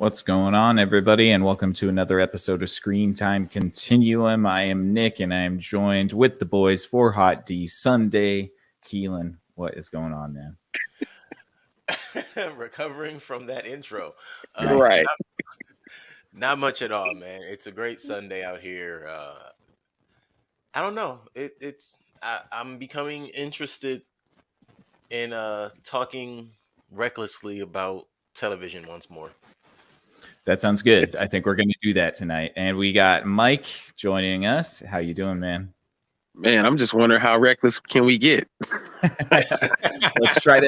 What's going on, everybody, and welcome to another episode of Screen Time Continuum. I am Nick, and I am joined with the boys for Hot D Sunday. Keelan, what is going on, man? Recovering from that intro. Nice. Right. Not much at all, man. It's a great Sunday out here. I don't know. I'm becoming interested in talking recklessly about television once more. That sounds good. I think we're going to do that tonight. And we got Mike joining us. How you doing, man? Man, I'm just wondering how reckless can we get? let's try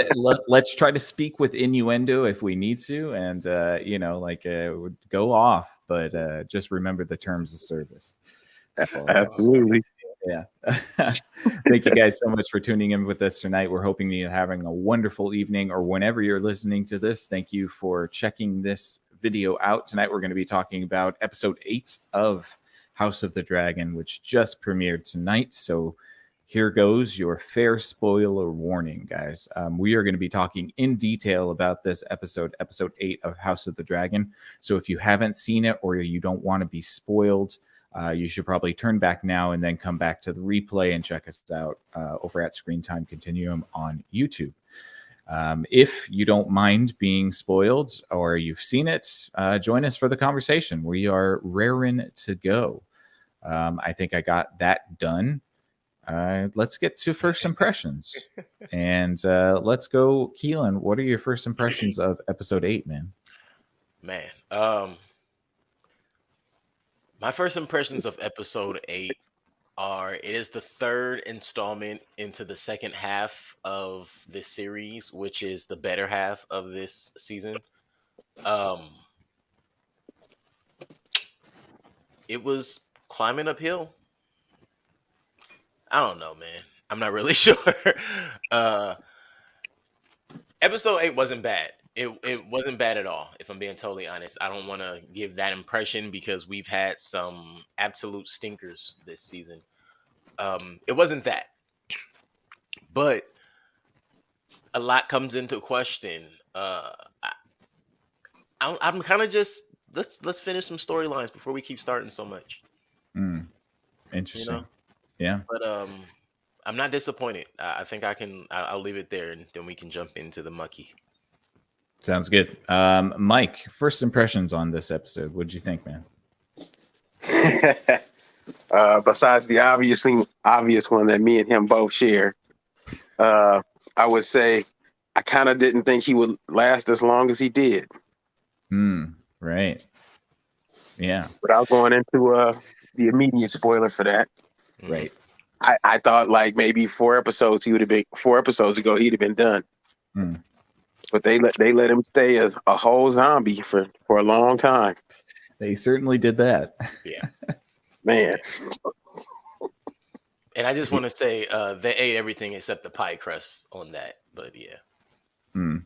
to speak with innuendo if we need to, and go off, but just remember the terms of service. That's all. Absolutely. Yeah. Thank you guys so much for tuning in with us tonight. We're hoping that you're having a wonderful evening, or whenever you're listening to this. Thank you for checking this video out. Tonight we're going to be talking about episode 8 of House of the Dragon, which just premiered tonight. So here goes your fair spoiler warning, guys. We are going to be talking in detail about this episode 8 of House of the Dragon. So if you haven't seen it or you don't want to be spoiled, you should probably turn back now and then come back to the replay and check us out over at Screen Time Continuum on YouTube. If you don't mind being spoiled or you've seen it, join us for the conversation. We are raring to go. I think I got that done. Let's get to first impressions. And let's go, Keelan. What are your first impressions of episode 8, man? My first impressions of episode 8 it is the third installment into the second half of this series, which is the better half of this season. It was climbing uphill. I don't know, man. I'm not really sure. Episode 8 wasn't bad. It wasn't bad at all, if I'm being totally honest. I don't want to give that impression because we've had some absolute stinkers this season. It wasn't that. But a lot comes into question. I'm kind of just let's finish some storylines before we keep starting so much. Interesting. You know? Yeah. But I'm not disappointed. I think I'll leave it there, and then we can jump into the mucky. Sounds good. Mike, first impressions on this episode. What'd you think, man? Besides the obvious one that me and him both share, I would say I kind of didn't think he would last as long as he did. Right. Yeah. Without going into the immediate spoiler for that. Right. I thought like maybe 4 episodes ago he'd have been done. But they let him stay as a whole zombie for a long time. They certainly did that. Yeah. Man. And I just want to say they ate everything except the pie crust on that. But yeah. Man.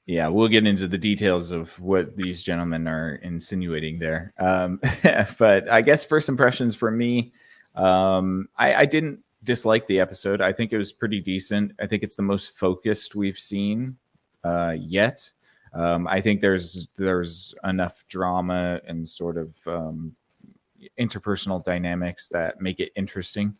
Yeah, we'll get into the details of what these gentlemen are insinuating there. But I guess first impressions for me, I didn't dislike the episode. I think it was pretty decent. I think it's the most focused we've seen yet. I think there's enough drama and sort of interpersonal dynamics that make it interesting.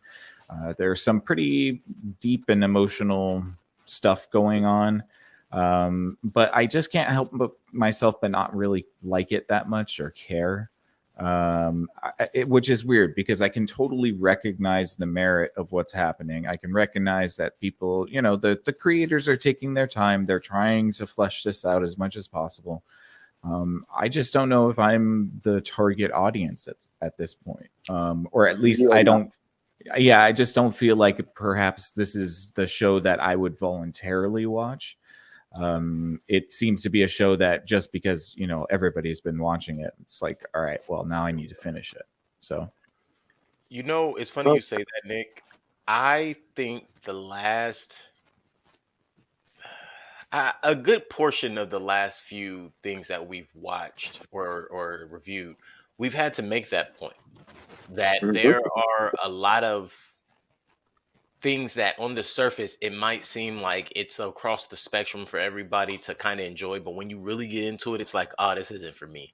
There's some pretty deep and emotional stuff going on. But I just can't help myself but not really like it that much or care. Which is weird because I can totally recognize the merit of what's happening. I can recognize that people, the creators are taking their time. They're trying to flesh this out as much as possible. I just don't know if I'm the target audience at this point. Or at least I just don't feel like perhaps this is the show that I would voluntarily watch. It seems to be a show that just because, everybody's been watching it, it's like, all right, well, now I need to finish it. So, it's funny you say that, Nick. I think a good portion of the last few things that we've watched or reviewed, we've had to make that point that there are a lot of things that on the surface it might seem like it's across the spectrum for everybody to kind of enjoy, but when you really get into it, it's like, oh, this isn't for me.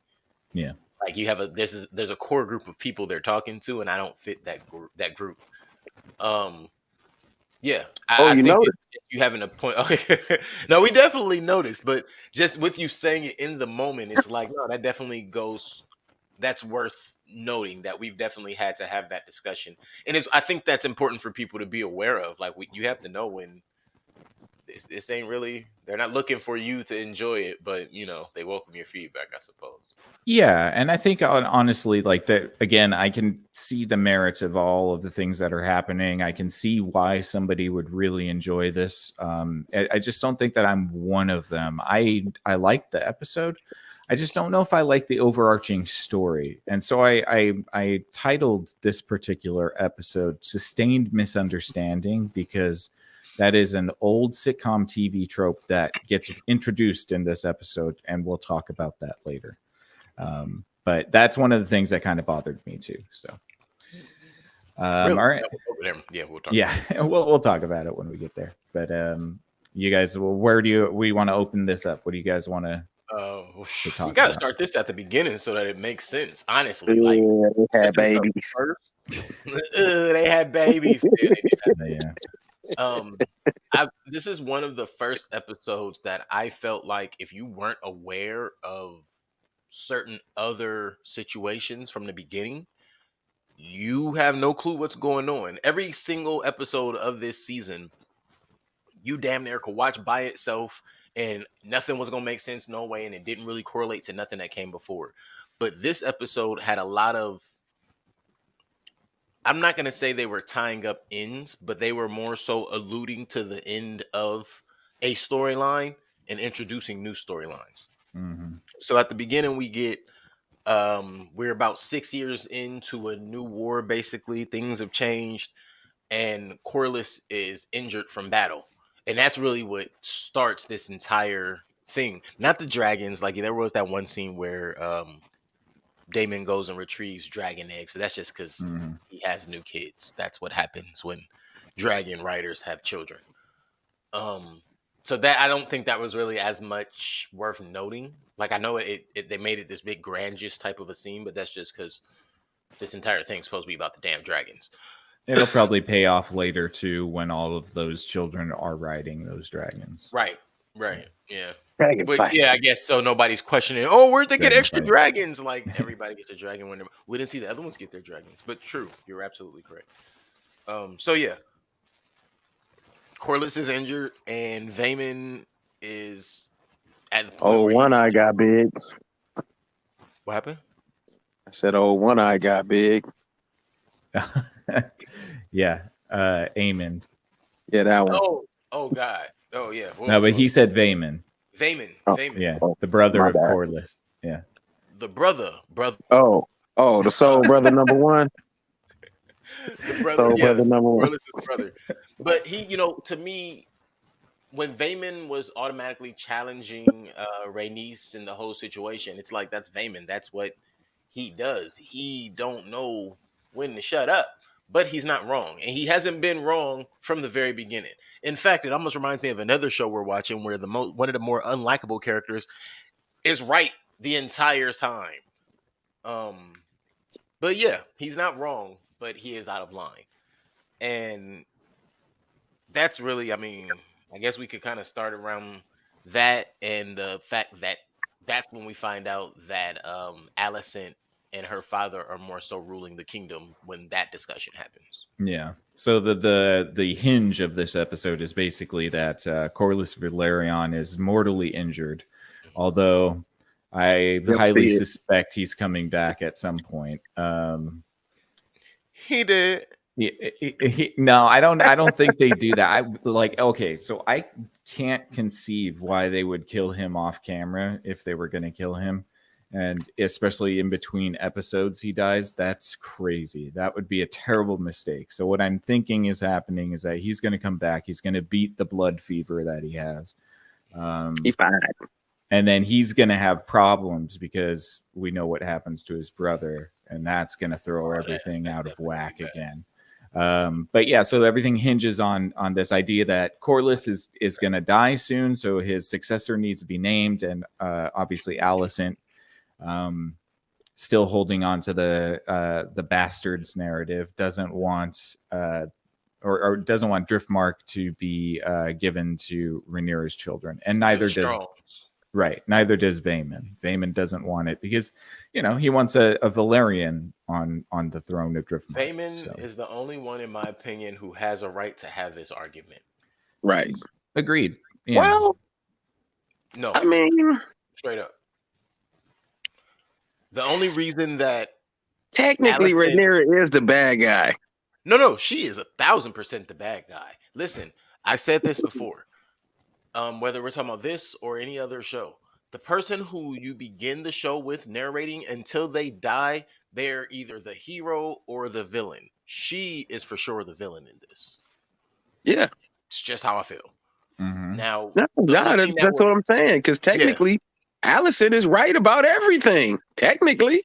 Yeah. Like you have there's a core group of people they're talking to, and I don't fit that group. Yeah, Oh, I you think noticed. you having a point. Okay, no, we definitely noticed, but just with you saying it in the moment, it's like, no, that definitely goes. That's worth noting that we've definitely had to have that discussion, and I think that's important for people to be aware of. Like, you have to know when this ain't really. They're not looking for you to enjoy it, but they welcome your feedback, I suppose. Yeah, and I think honestly, like that again, I can see the merits of all of the things that are happening. I can see why somebody would really enjoy this. I just don't think that I'm one of them. I like the episode. I just don't know if I like the overarching story. And so I titled this particular episode "Sustained Misunderstanding" because that is an old sitcom TV trope that gets introduced in this episode, and we'll talk about that later. But that's one of the things that kind of bothered me too. So, Really? all right, Yeah, we'll talk. Yeah, we'll talk about it when we get there. But you guys, where do we want to open this up? What do you guys want to? We got to start this at the beginning so that it makes sense. Honestly, Yeah, like they had babies. They had babies. Yeah. This is one of the first episodes that I felt like if you weren't aware of certain other situations from the beginning, you have no clue what's going on. Every single episode of this season, you damn near could watch by itself and nothing was going to make sense, no way, and it didn't really correlate to nothing that came before. But this episode had a lot of, I'm not going to say they were tying up ends, but they were more so alluding to the end of a storyline and introducing new storylines. Mm-hmm. So at the beginning, we get, we're about 6 years into a new war, basically. Things have changed, and Corliss is injured from battle. And that's really what starts this entire thing. Not the dragons. Like, there was that one scene where Damon goes and retrieves dragon eggs, but that's just because he has new kids. That's what happens when dragon riders have children. So that, I don't think that was really as much worth noting. Like, I know they made it this big grandiose type of a scene, but that's just because this entire thing's supposed to be about the damn dragons. It'll probably pay off later too when all of those children are riding those dragons. Right. Yeah. Dragon But fight. yeah, I guess so. Nobody's questioning. Oh, where'd they get Dragon extra fight. dragons? Like, everybody gets a dragon when we didn't see the other ones get their dragons. But true, you're absolutely correct. So yeah, Corliss is injured, and Vayman is at the point. Oh, where one eye got big. What happened? I said, oh, one eye got big. Yeah, Aemond. Yeah, that one. Oh God. Oh yeah. Whoa, No, but he said Vayman. Vayman. Oh. Vayman. Yeah, Oh, the brother my of bad. Corliss. Yeah. The brother. Oh, the soul brother number one. The brother. Soul Yeah. brother number one. Corliss' brother. But he, to me, when Vayman was automatically challenging Rhaenys in the whole situation, it's like, that's Vayman. That's what he does. He don't know when to shut up, but he's not wrong, and he hasn't been wrong from the very beginning. In fact, it almost reminds me of another show we're watching where one of the more unlikable characters is right the entire time. But yeah, he's not wrong, but he is out of line, and that's really, I mean, I guess we could kind of start around that, and the fact that that's when we find out that Alicent and her father are more so ruling the kingdom when that discussion happens. Yeah. So the hinge of this episode is basically that Corlys Velaryon is mortally injured, although I highly suspect he's coming back at some point. He did. No, I don't think they do that. Okay, so I can't conceive why they would kill him off camera if they were going to kill him, and especially in between episodes he dies. That's crazy. That would be a terrible mistake. So what I'm thinking is happening is that he's going to come back. He's going to beat the blood fever that he has. He's fine. And then he's going to have problems because we know what happens to his brother, and that's going to throw everything out of whack again. But yeah, so everything hinges on this idea that Corliss is going to die soon, so his successor needs to be named, and obviously Alicent, still holding on to the bastards narrative, doesn't want or doesn't want Driftmark to be given to Rhaenyra's children, and neither does Vaemon. Vaemon doesn't want it because, he wants a Valyrian on the throne of Driftmark. Vaemon is the only one, in my opinion, who has a right to have this argument. Right. Agreed. Yeah. Well, no, I mean, straight up. The only reason that technically Rhaenyra is the bad guy. No, she is 1,000% the bad guy. Listen, I said this before. Whether we're talking about this or any other show, the person who you begin the show with narrating until they die, they're either the hero or the villain. She is for sure the villain in this. Yeah. It's just how I feel. Mm-hmm. Now, that's what I'm saying. Because technically, Alicent is right about everything. Technically,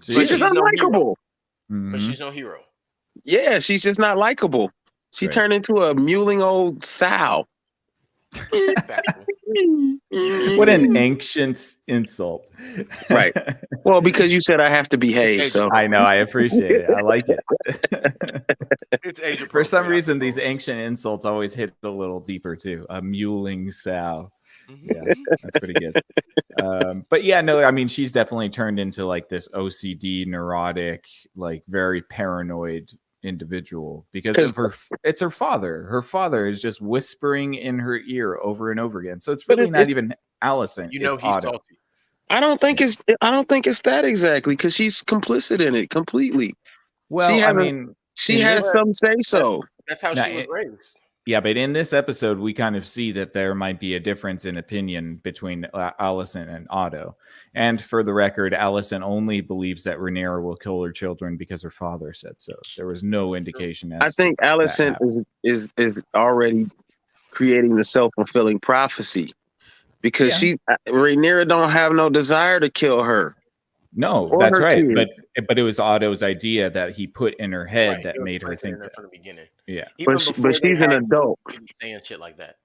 she's just unlikable. But she's no hero. Yeah, she's just not likable. She turned into a mewling old sow. What an ancient insult. Right. Well, because you said I have to behave. So I know. I appreciate it. I like it. It's age appropriate. For some reason, these ancient insults always hit a little deeper too. A mewling sow. Yeah, that's pretty good. But yeah, no, I mean, she's definitely turned into like this OCD, neurotic, like very paranoid individual because it's her father. Her father is just whispering in her ear over and over again. So it's really not even Alicent. He's Otto. salty. I don't think it's that exactly because she's complicit in it completely. Well, she has some say so. That's how she was raised. Yeah, but in this episode, we kind of see that there might be a difference in opinion between Alicent and Otto. And for the record, Alicent only believes that Rhaenyra will kill her children because her father said so. There was no indication. I think Alicent is already creating the self-fulfilling prophecy because Rhaenyra don't have no desire to kill her. No, that's right. Kids. But it was Otto's idea that he put in her head that made her think that. From the beginning. Yeah, but she's an adult. Saying shit like that.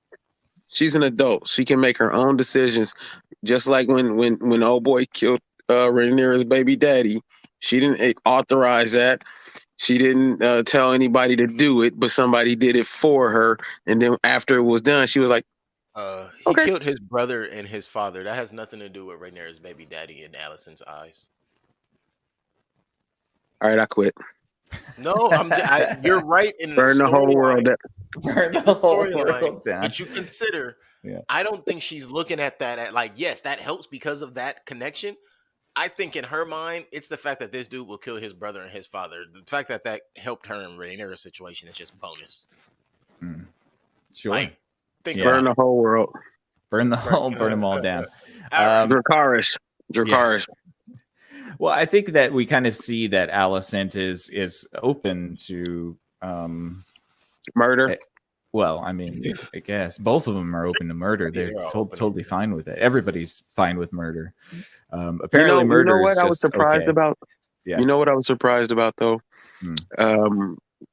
She's an adult. She can make her own decisions. Just like when old boy killed Rhaenyra's baby daddy, she didn't authorize that. She didn't tell anybody to do it, but somebody did it for her. And then after it was done, she was like, he killed his brother and his father. That has nothing to do with Rhaenyra's baby daddy in Alicent's eyes. All right, I quit. No, you're right. Burn the whole world down. Burn the whole world down. But you consider, I don't think she's looking at that at like, yes, that helps because of that connection. I think in her mind, it's the fact that this dude will kill his brother and his father. The fact that helped her in Rhaenyra's situation is just bonus. Sure. Like, burn the whole world. Burn them all down. Dracarys. Yeah. Well, I think that we kind of see that Alicent is open to murder. Well, I mean, I guess both of them are open to murder. They're totally fine with it. Everybody's fine with murder. Apparently, murder. You know what I was surprised about? Yeah. You know what I was surprised about though?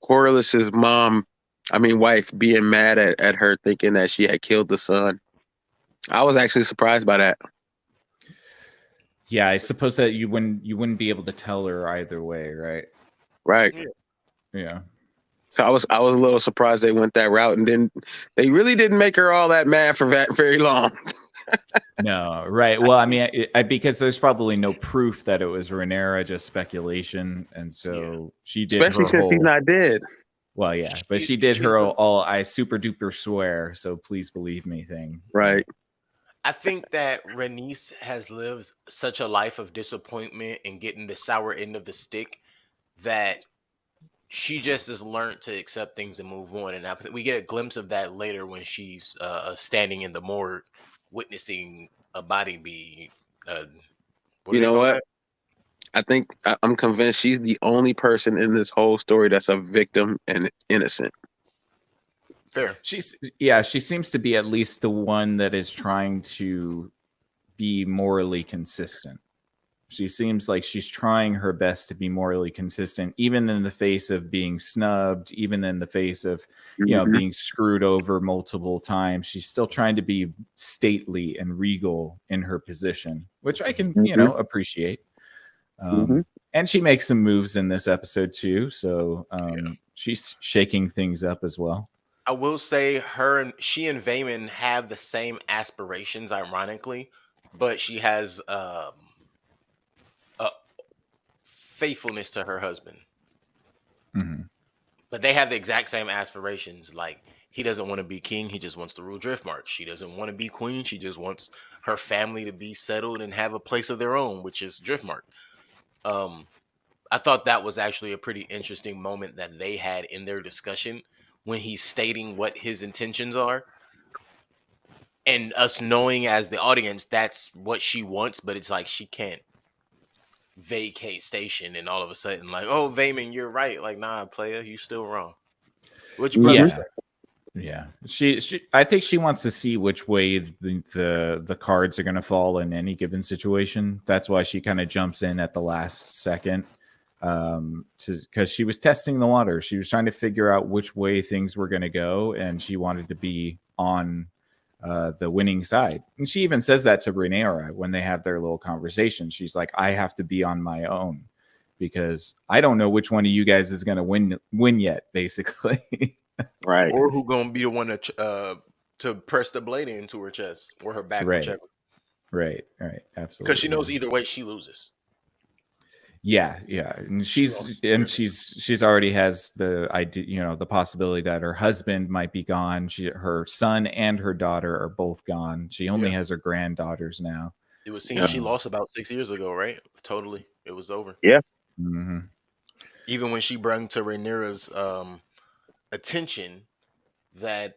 Corliss's wife being mad at her thinking that she had killed the son. I was actually surprised by that. Yeah, I suppose that you wouldn't be able to tell her either way, right? Right. Yeah. So I was a little surprised they went that route, and then they really didn't make her all that mad for very long. No, right. Well, I mean, because there's probably no proof that it was Rhaenyra, just speculation, and so she did. Especially since she's not dead. Well, yeah, but she did her all "I super duper swear, so please believe me" thing. Right. I think that Rhaenys has lived such a life of disappointment and getting the sour end of the stick that she just has learned to accept things and move on. And we get a glimpse of that later when she's standing in the morgue, witnessing a body be. You know what? I think I'm convinced she's the only person in this whole story that's a victim and innocent. Fair. She seems to be at least the one that is trying to be morally consistent. She seems like she's trying her best to be morally consistent, even in the face of being snubbed, even in the face of, being screwed over multiple times. She's still trying to be stately and regal in her position, which I can, appreciate. And she makes some moves in this episode too. So she's shaking things up as well. I will say she and Vayman have the same aspirations, ironically, but she has a faithfulness to her husband. But they have the exact same aspirations. Like, he doesn't want to be king, he just wants to rule Driftmark. She doesn't want to be queen, she just wants her family to be settled and have a place of their own, which is Driftmark. I thought that was actually a pretty interesting moment that they had in their discussion when he's stating what his intentions are. And us knowing as the audience that's what she wants, but it's like she can't vacate station and all of a sudden like, oh, Vayman, you're right. Like, nah, player, you still wrong. What you brother say? Yeah. She I think she wants to see which way the cards are going to fall in any given situation. That's why she kind of jumps in at the last second. Because she was testing the water. She was trying to figure out which way things were going to go, and she wanted to be on the winning side. And she even says that to Rhaenyra when they have their little conversation. She's like, I have to be on my own because I don't know which one of you guys is going to win yet, basically. Right. Or who gonna be the one to press the blade into her chest or her back, whichever. Right, absolutely. Because she knows either way she loses. Yeah, and she's already has the idea, the possibility that her husband might be gone. Her son and her daughter are both gone. She only has her granddaughters now. It was seen she lost about 6 years ago, right? Totally, it was over. Yeah. Even when she brought to Rhaenyra's attention that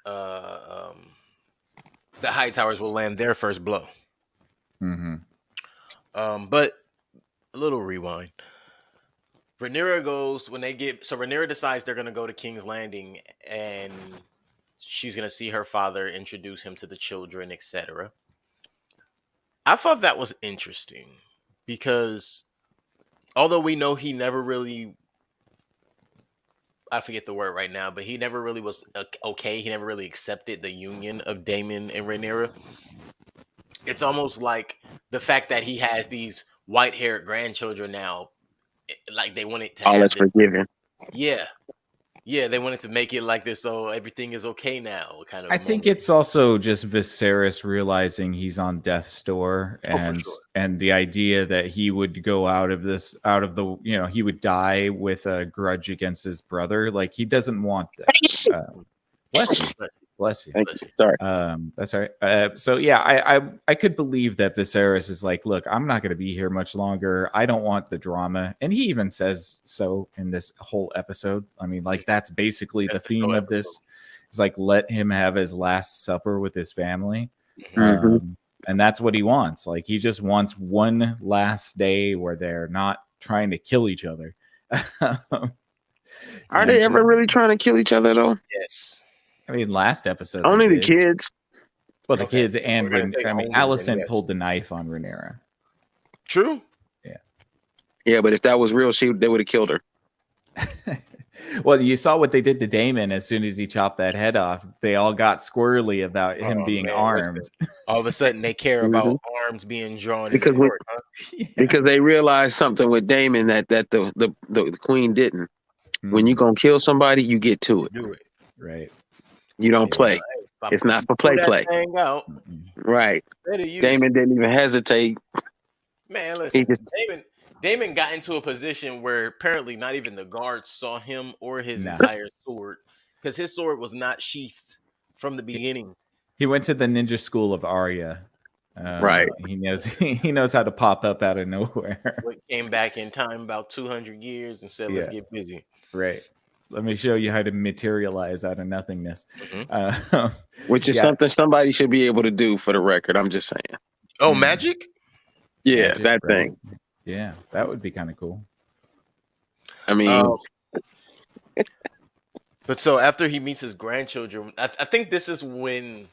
the Hightowers will land their first blow. But a little rewind. Rhaenyra Rhaenyra decides they're gonna go to King's Landing and she's gonna see her father, introduce him to the children, etc. I thought that was interesting because although we know he never really, I forget the word right now, but he never really was okay. He never really accepted the union of Daemon and Rhaenyra. It's almost like the fact that he has these white-haired grandchildren now, like they wanted to all have that's forgiven. Yeah, they wanted to make it like this, so everything is okay now. Kind of. I think it's also just Viserys realizing he's on death's door, and the idea that he would go he would die with a grudge against his brother. Like, he doesn't want that. Bless you. Thank you. Sorry. That's all right. So yeah, I could believe that Viserys is like, look, I'm not going to be here much longer. I don't want the drama, and he even says so in this whole episode. I mean, like, that's basically the theme of this. It's like, let him have his last supper with his family, and that's what he wants. Like, he just wants one last day where they're not trying to kill each other. Are they ever really trying to kill each other though? Yes. I mean, last episode only the kids. Well, the kids and Alicent pulled the knife on Rhaenyra. True. Yeah, but if that was real, they would have killed her. Well, you saw what they did to Daemon as soon as he chopped that head off. They all got squirrely about him being armed. Listen. All of a sudden, they care about arms being drawn because because they realized something with Daemon that the queen didn't. When you gonna kill somebody, you get to it. Do it. Right. You don't play. It's not for play. Right. Daemon didn't even hesitate. Man, listen. Daemon got into a position where apparently not even the guards saw him or his entire sword, because his sword was not sheathed from the beginning. He went to the ninja school of Arya. Right. He knows how to pop up out of nowhere. Came back in time about 200 years and said, let's get busy. Right. Let me show you how to materialize out of nothingness. Which is something somebody should be able to do, for the record. I'm just saying. Oh, magic? Yeah, magic, that thing. Yeah, that would be kind of cool. I mean... but so after he meets his grandchildren, I think this is when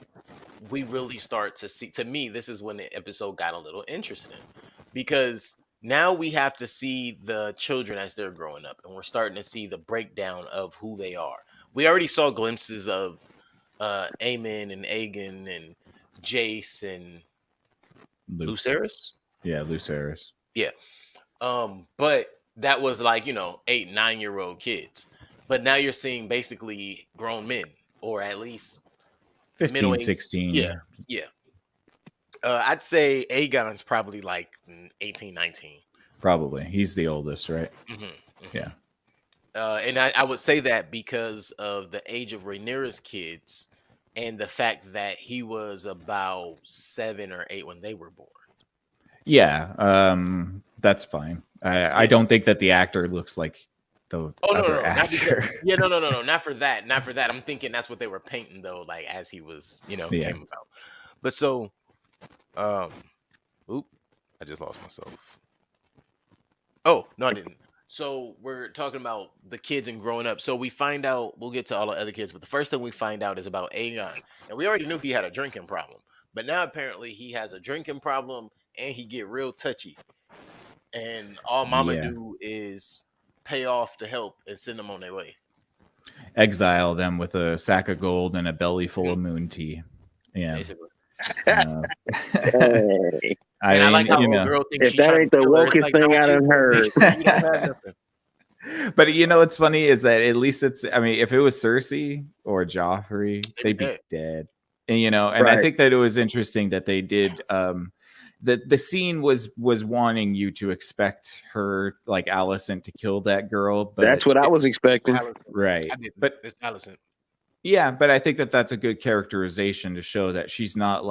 we really start to see, to me, this is when the episode got a little interesting. because now we have to see the children as they're growing up, and we're starting to see the breakdown of who they are. We already saw glimpses of Aemon and Aegon and Jace and Lucerys. Yeah, Lucerys. Yeah. But that was like, 8, 9-year-old kids. But now you're seeing basically grown men, or at least 15, middle-aged. 16. Yeah, yeah. I'd say Aegon's probably like 18, 19. Probably. He's the oldest, right? Mm-hmm, mm-hmm. Yeah. And I would say that because of the age of Rhaenyra's kids and the fact that he was about 7 or 8 when they were born. Yeah, that's fine. I don't think that the actor looks like the other actor. No, not for that. Not for that. I'm thinking that's what they were painting though, like as he was, came about. But so, oop, I just lost myself. Oh, no, I didn't. So we're talking about the kids and growing up. So we find out, we'll get to all the other kids, but the first thing we find out is about Aegon. And we already knew he had a drinking problem, but now apparently he has a drinking problem and he get real touchy. And all Mama do is pay off to help and send them on their way. Exile them with a sack of gold and a belly full of moon tea. Yeah. Basically. I like how a girl thinks if that ain't the wokest thing I done heard. You don't have nothing. But what's funny is that at least it's, I mean, if it was Cersei or Joffrey, they'd be dead. And I think that it was interesting that they did the scene was wanting you to expect her, like Alicent, to kill that girl, but that's what I was expecting. Right. But it's Alicent. Yeah, but I think that that's a good characterization to show that she's not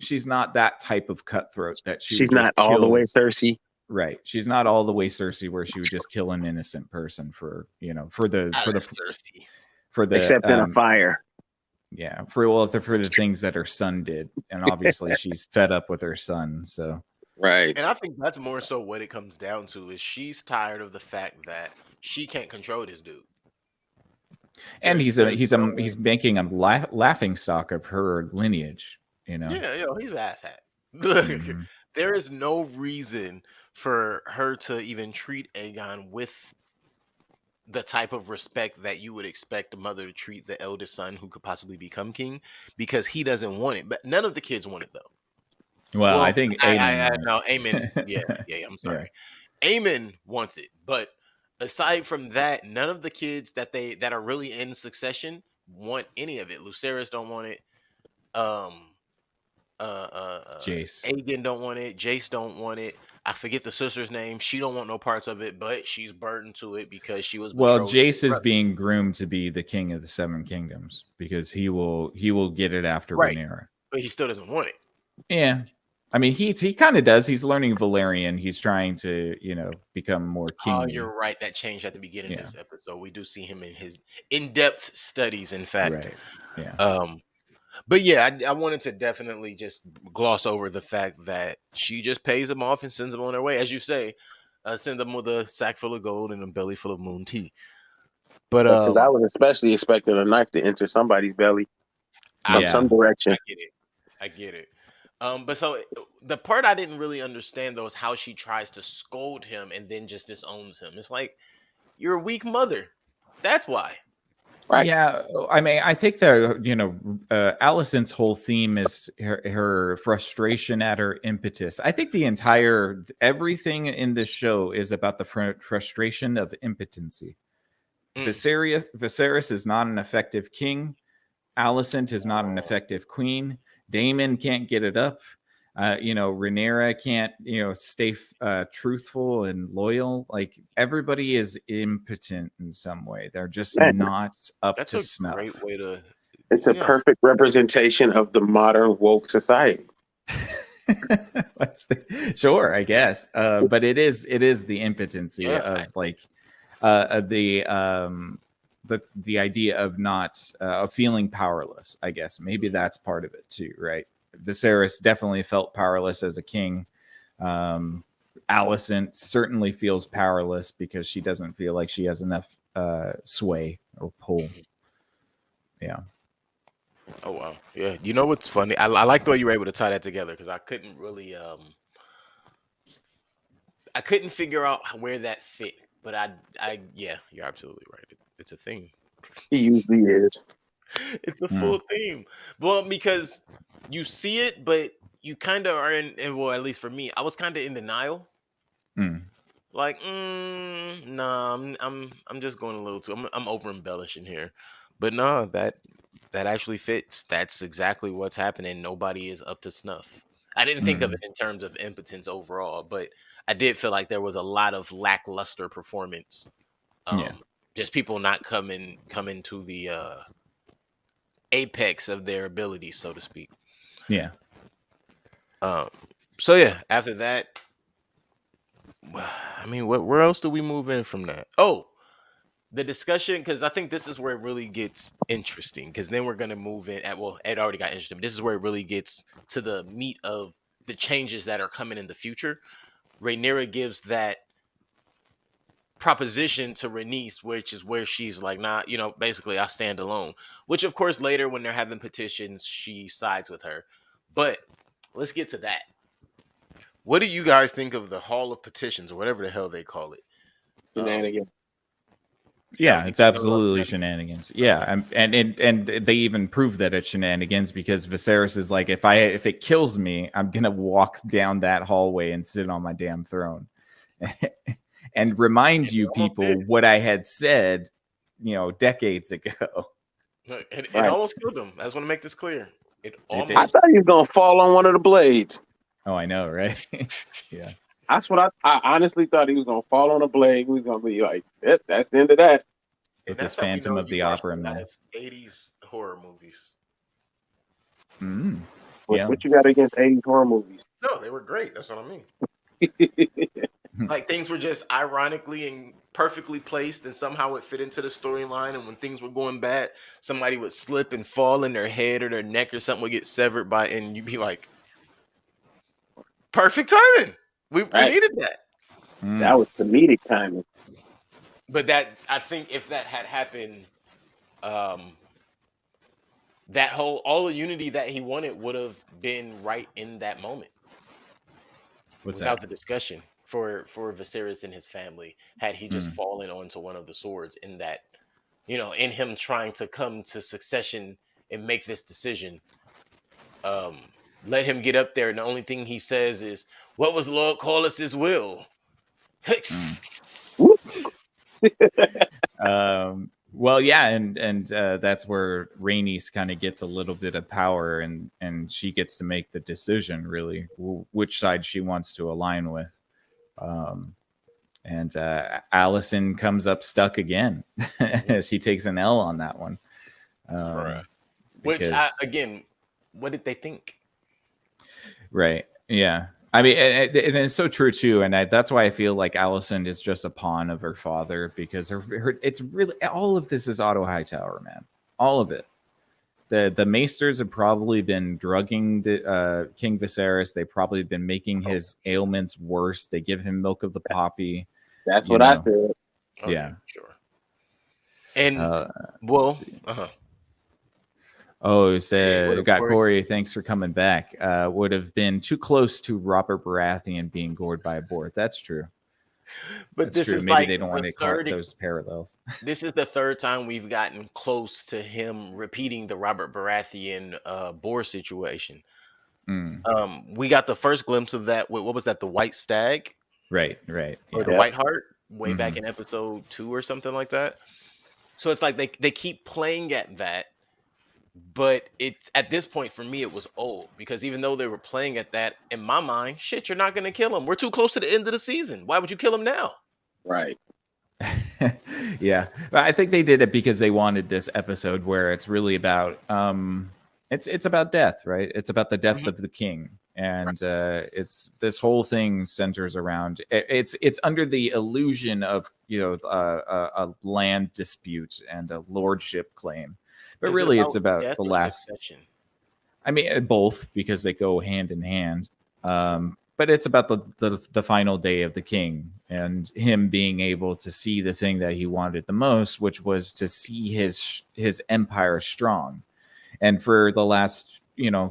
she's not that type of cutthroat that she's not all the way Cersei. Right. She's not all the way Cersei where she would just kill an innocent person for Cersei. Except in a fire. Yeah, for the things that her son did, and obviously she's fed up with her son. So right, and I think that's more so what it comes down to is she's tired of the fact that she can't control this dude, and he's making a laughing stock of her lineage. Yeah, he's asshat. Mm-hmm. There is no reason for her to even treat Aegon with the type of respect that you would expect a mother to treat the eldest son who could possibly become king, because he doesn't want it. But none of the kids want it though. Well, I think Aemon. Yeah. I'm sorry. Yeah. Aemon wants it, but aside from that, none of the kids that are really in succession want any of it. Lucerys don't want it. Jace. Aegon don't want it. Jace don't want it. I forget the sister's name. She don't want no parts of it, but she's burdened to it because she was. Well, Jace is being groomed to be the king of the Seven Kingdoms because he will get it after Rhaenyra. But he still doesn't want it. Yeah, I mean he kind of does. He's learning Valyrian. He's trying to become more king. Oh, you're right. That changed at the beginning of this episode. We do see him in his in-depth studies. In fact, right. Yeah. But yeah, I wanted to definitely just gloss over the fact that she just pays them off and sends them on their way. As you say, send them with a sack full of gold and a belly full of moon tea. But I was especially expecting a knife to enter somebody's belly from some direction. I get it. But so the part I didn't really understand though is how she tries to scold him and then just disowns him. It's like, you're a weak mother. That's why. Right. Yeah, I mean, I think that Alicent's whole theme is her frustration at her impetus. I think everything in this show is about the frustration of impotency. Viserys is not an effective king. Alicent is not an effective queen. Daemon can't get it up. Rhaenyra can't, stay truthful and loyal. Like everybody is impotent in some way. They're just not up to snuff. That's a great way to. It's a perfect representation of the modern woke society. Sure, I guess. But it is the impotency of like the idea of not feeling powerless. I guess maybe that's part of it too, right? Viserys definitely felt powerless as a king. Alicent certainly feels powerless because she doesn't feel like she has enough sway or pull. Yeah. Oh wow. Yeah. You know what's funny? I like the way you were able to tie that together because I couldn't really couldn't figure out where that fit, but yeah, you're absolutely right. It's a theme. He usually is. It's a full theme. Well, because you see it, but you kind of are well, at least for me, I was kind of in denial. Like, nah, I'm just going a little too. I'm over embellishing here, but no, that actually fits. That's exactly what's happening. Nobody is up to snuff. I didn't think of it in terms of impotence overall, but I did feel like there was a lot of lackluster performance. Yeah. Just people not coming to the apex of their abilities, so to speak. Yeah. So yeah, after that, I mean, where else do we move in from that? Oh, the discussion, because I think this is where it really gets interesting. Because then we're gonna move in at it already got interesting. But this is where it really gets to the meat of the changes that are coming in the future. Rhaenyra gives that proposition to Rhaenys, which is where she's like, nah, basically I stand alone. Which of course later when they're having petitions, she sides with her. But let's get to that. What do you guys think of the Hall of Petitions or whatever the hell they call it? Shenanigans. Yeah, it's absolutely shenanigans. Yeah, and they even prove that it's shenanigans because Viserys is like, if it kills me, I'm gonna walk down that hallway and sit on my damn throne, and reminds you people what I had said, decades ago. It almost killed him. I just want to make this clear. I thought he was gonna fall on one of the blades. Oh, I know, right? Yeah. That's what I honestly thought he was gonna fall on a blade. He was gonna be like, yep, that's the end of that. With this Phantom of the Opera man. 80s horror movies. What you got against 80s horror movies? No, they were great. That's what I mean. Like things were just ironically and perfectly placed, and somehow it fit into the storyline. And when things were going bad, somebody would slip and fall, and their head or their neck or something would get severed and you'd be like, perfect timing. We needed that. That was comedic timing. But that, I think if that had happened, that all the unity that he wanted would have been right in that moment. Without the discussion for Viserys and his family, had he just fallen onto one of the swords in that, in him trying to come to succession and make this decision, let him get up there, and the only thing he says is, "What was Lord Corlys's will?" Well, yeah, and that's where Rhaenys kind of gets a little bit of power, and she gets to make the decision really which side she wants to align with. And Allison comes up stuck again. She takes an L on that one. Which again, what did they think? Right. Yeah. I mean, and it's so true too, and that's why I feel like Allison is just a pawn of her father, because it's really all of this is Otto Hightower, man. All of it. The Maesters have probably been drugging the King Viserys. They've probably been making his ailments worse. They give him milk of the poppy. That's what I said. Yeah, sure. And Oh, said got Corey. Thanks for coming back. Would have been too close to Robert Baratheon being gored by a boar. That's true. But That's this true. is Maybe like they don't want to cut those parallels. This is the third time we've gotten close to him repeating the Robert Baratheon boar situation. We got the first glimpse of that. What was that? The White Stag, right? Or the White Hart, way back in episode 2 or something like that. So it's like they keep playing at that. But it's at this point for me, it was old, because even though they were playing at that, in my mind, shit, you're not going to kill him. We're too close to the end of the season. Why would you kill him now? Right. Yeah, I think they did it because they wanted this episode where it's really about it's about death, right? It's about the death of the king, and it's this whole thing centers around it's under the illusion of a land dispute and a lordship claim. But really, it's about the last. Succession? I mean, both, because they go hand in hand. But it's about the final day of the king and him being able to see the thing that he wanted the most, which was to see his empire strong. And for the last,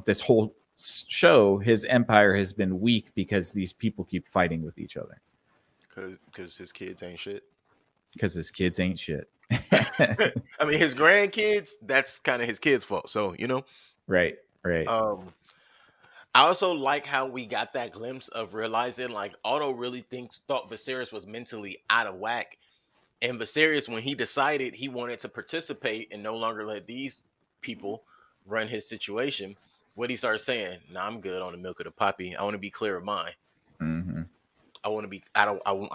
this whole show, his empire has been weak because these people keep fighting with each other. Because his kids ain't shit. Because his kids ain't shit. I mean, his grandkids, that's kind of his kids' fault. So, Right. I also like how we got that glimpse of realizing like Otto really thought Viserys was mentally out of whack. And Viserys, when he decided he wanted to participate and no longer let these people run his situation, what he started saying, "Nah, I'm good on the milk of the poppy. I want to be clear of mine. Mm-hmm. I want to be. I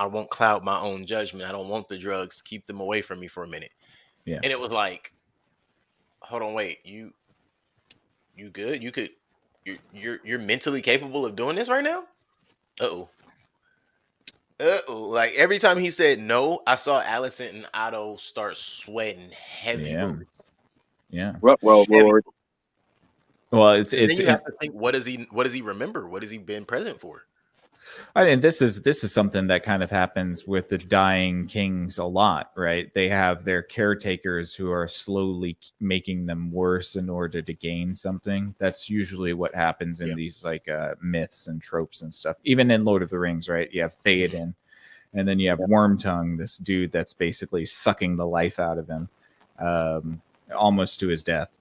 won't cloud my own judgment. I don't want the drugs. Keep them away from me for a minute." Yeah. And it was like, hold on, wait, you good? You're mentally capable of doing this right now? Uh-oh. Like every time he said no, I saw Alicent and Otto start sweating heavy Yeah. bullets. Yeah. Ruh-roh, Heavy Lord. Well, And then you have to think, what does he remember? What has he been present for? And this is something that kind of happens with the dying kings a lot, right? They have their caretakers who are slowly making them worse in order to gain something. That's usually what happens in these like myths and tropes and stuff. Even in Lord of the Rings, right? You have Theoden, and then you have Wormtongue, this dude that's basically sucking the life out of him, almost to his death.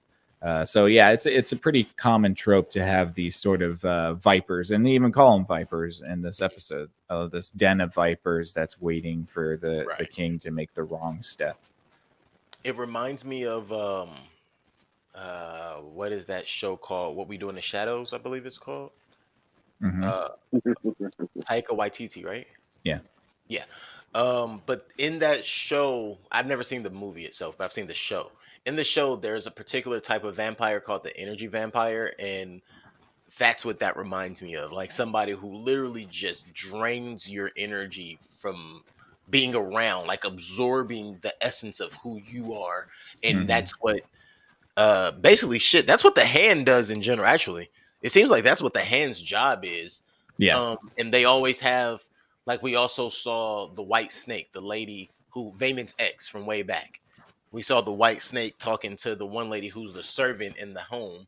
So yeah, it's a pretty common trope to have these sort of vipers, and they even call them vipers in this episode. This den of vipers that's waiting for the king to make the wrong step. It reminds me of what is that show called? What We Do in the Shadows, I believe it's called. Mm-hmm. Taika Waititi, right? Yeah. Yeah. But in that show, I've never seen the movie itself, but I've seen the show. In the show, there's a particular type of vampire called the energy vampire, and that's what that reminds me of. Like somebody who literally just drains your energy from being around, like absorbing the essence of who you are. And that's what basically that's what the hand does in general. Actually, it seems like that's what the hand's job is. Yeah. And they always have, like, we also saw the White Snake, the lady who Vaemon's ex from way back. We saw the White Snake talking to the one lady who's the servant in the home,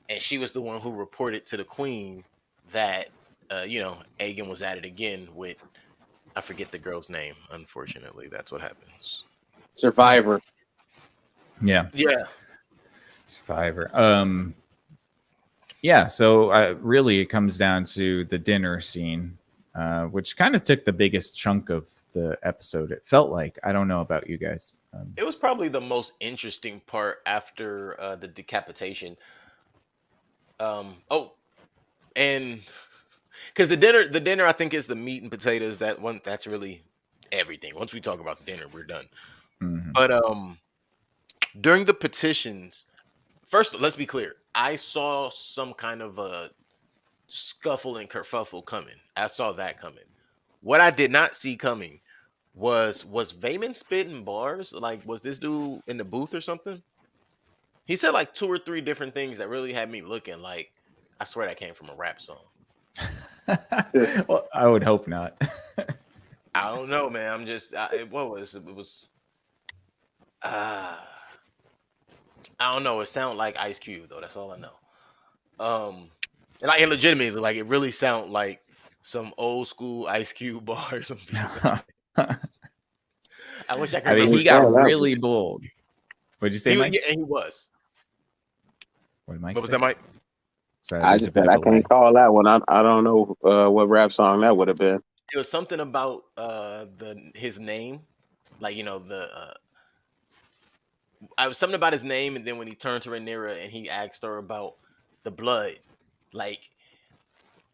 and she was the one who reported to the queen that Aegon was at it again with, I forget the girl's name. Unfortunately, that's what happens. Survivor. Yeah. Survivor. Yeah, so really it comes down to the dinner scene, which kind of took the biggest chunk of the episode. It felt like. I don't know about you guys. It was probably the most interesting part after the decapitation. And because the dinner I think is the meat and potatoes. That's really everything. Once we talk about the dinner, we're done. Mm-hmm. But during the petitions, first, let's be clear. I saw some kind of a scuffle and kerfuffle coming. I saw that coming. What I did not see coming was Vaemon spitting bars? Like, was this dude in the booth or something? He said like 2 or 3 different things that really had me looking like, I swear that came from a rap song. Well, I would hope not. I don't know, man. I'm just, what was it? It was, I don't know. It sounded like Ice Cube though. That's all I know. And like, legitimately, like, it really sounded like some old school Ice Cube bars. I wish I could. I mean, remember. he got really bold. What'd you say, Mike? Yeah, he was. What Mike? What was that, Mike? Sorry, I just said I can't call that one. I don't know what rap song that would have been. It was something about his name, like, I was something about his name, and then when he turned to Rhaenyra and he asked her about the blood, like,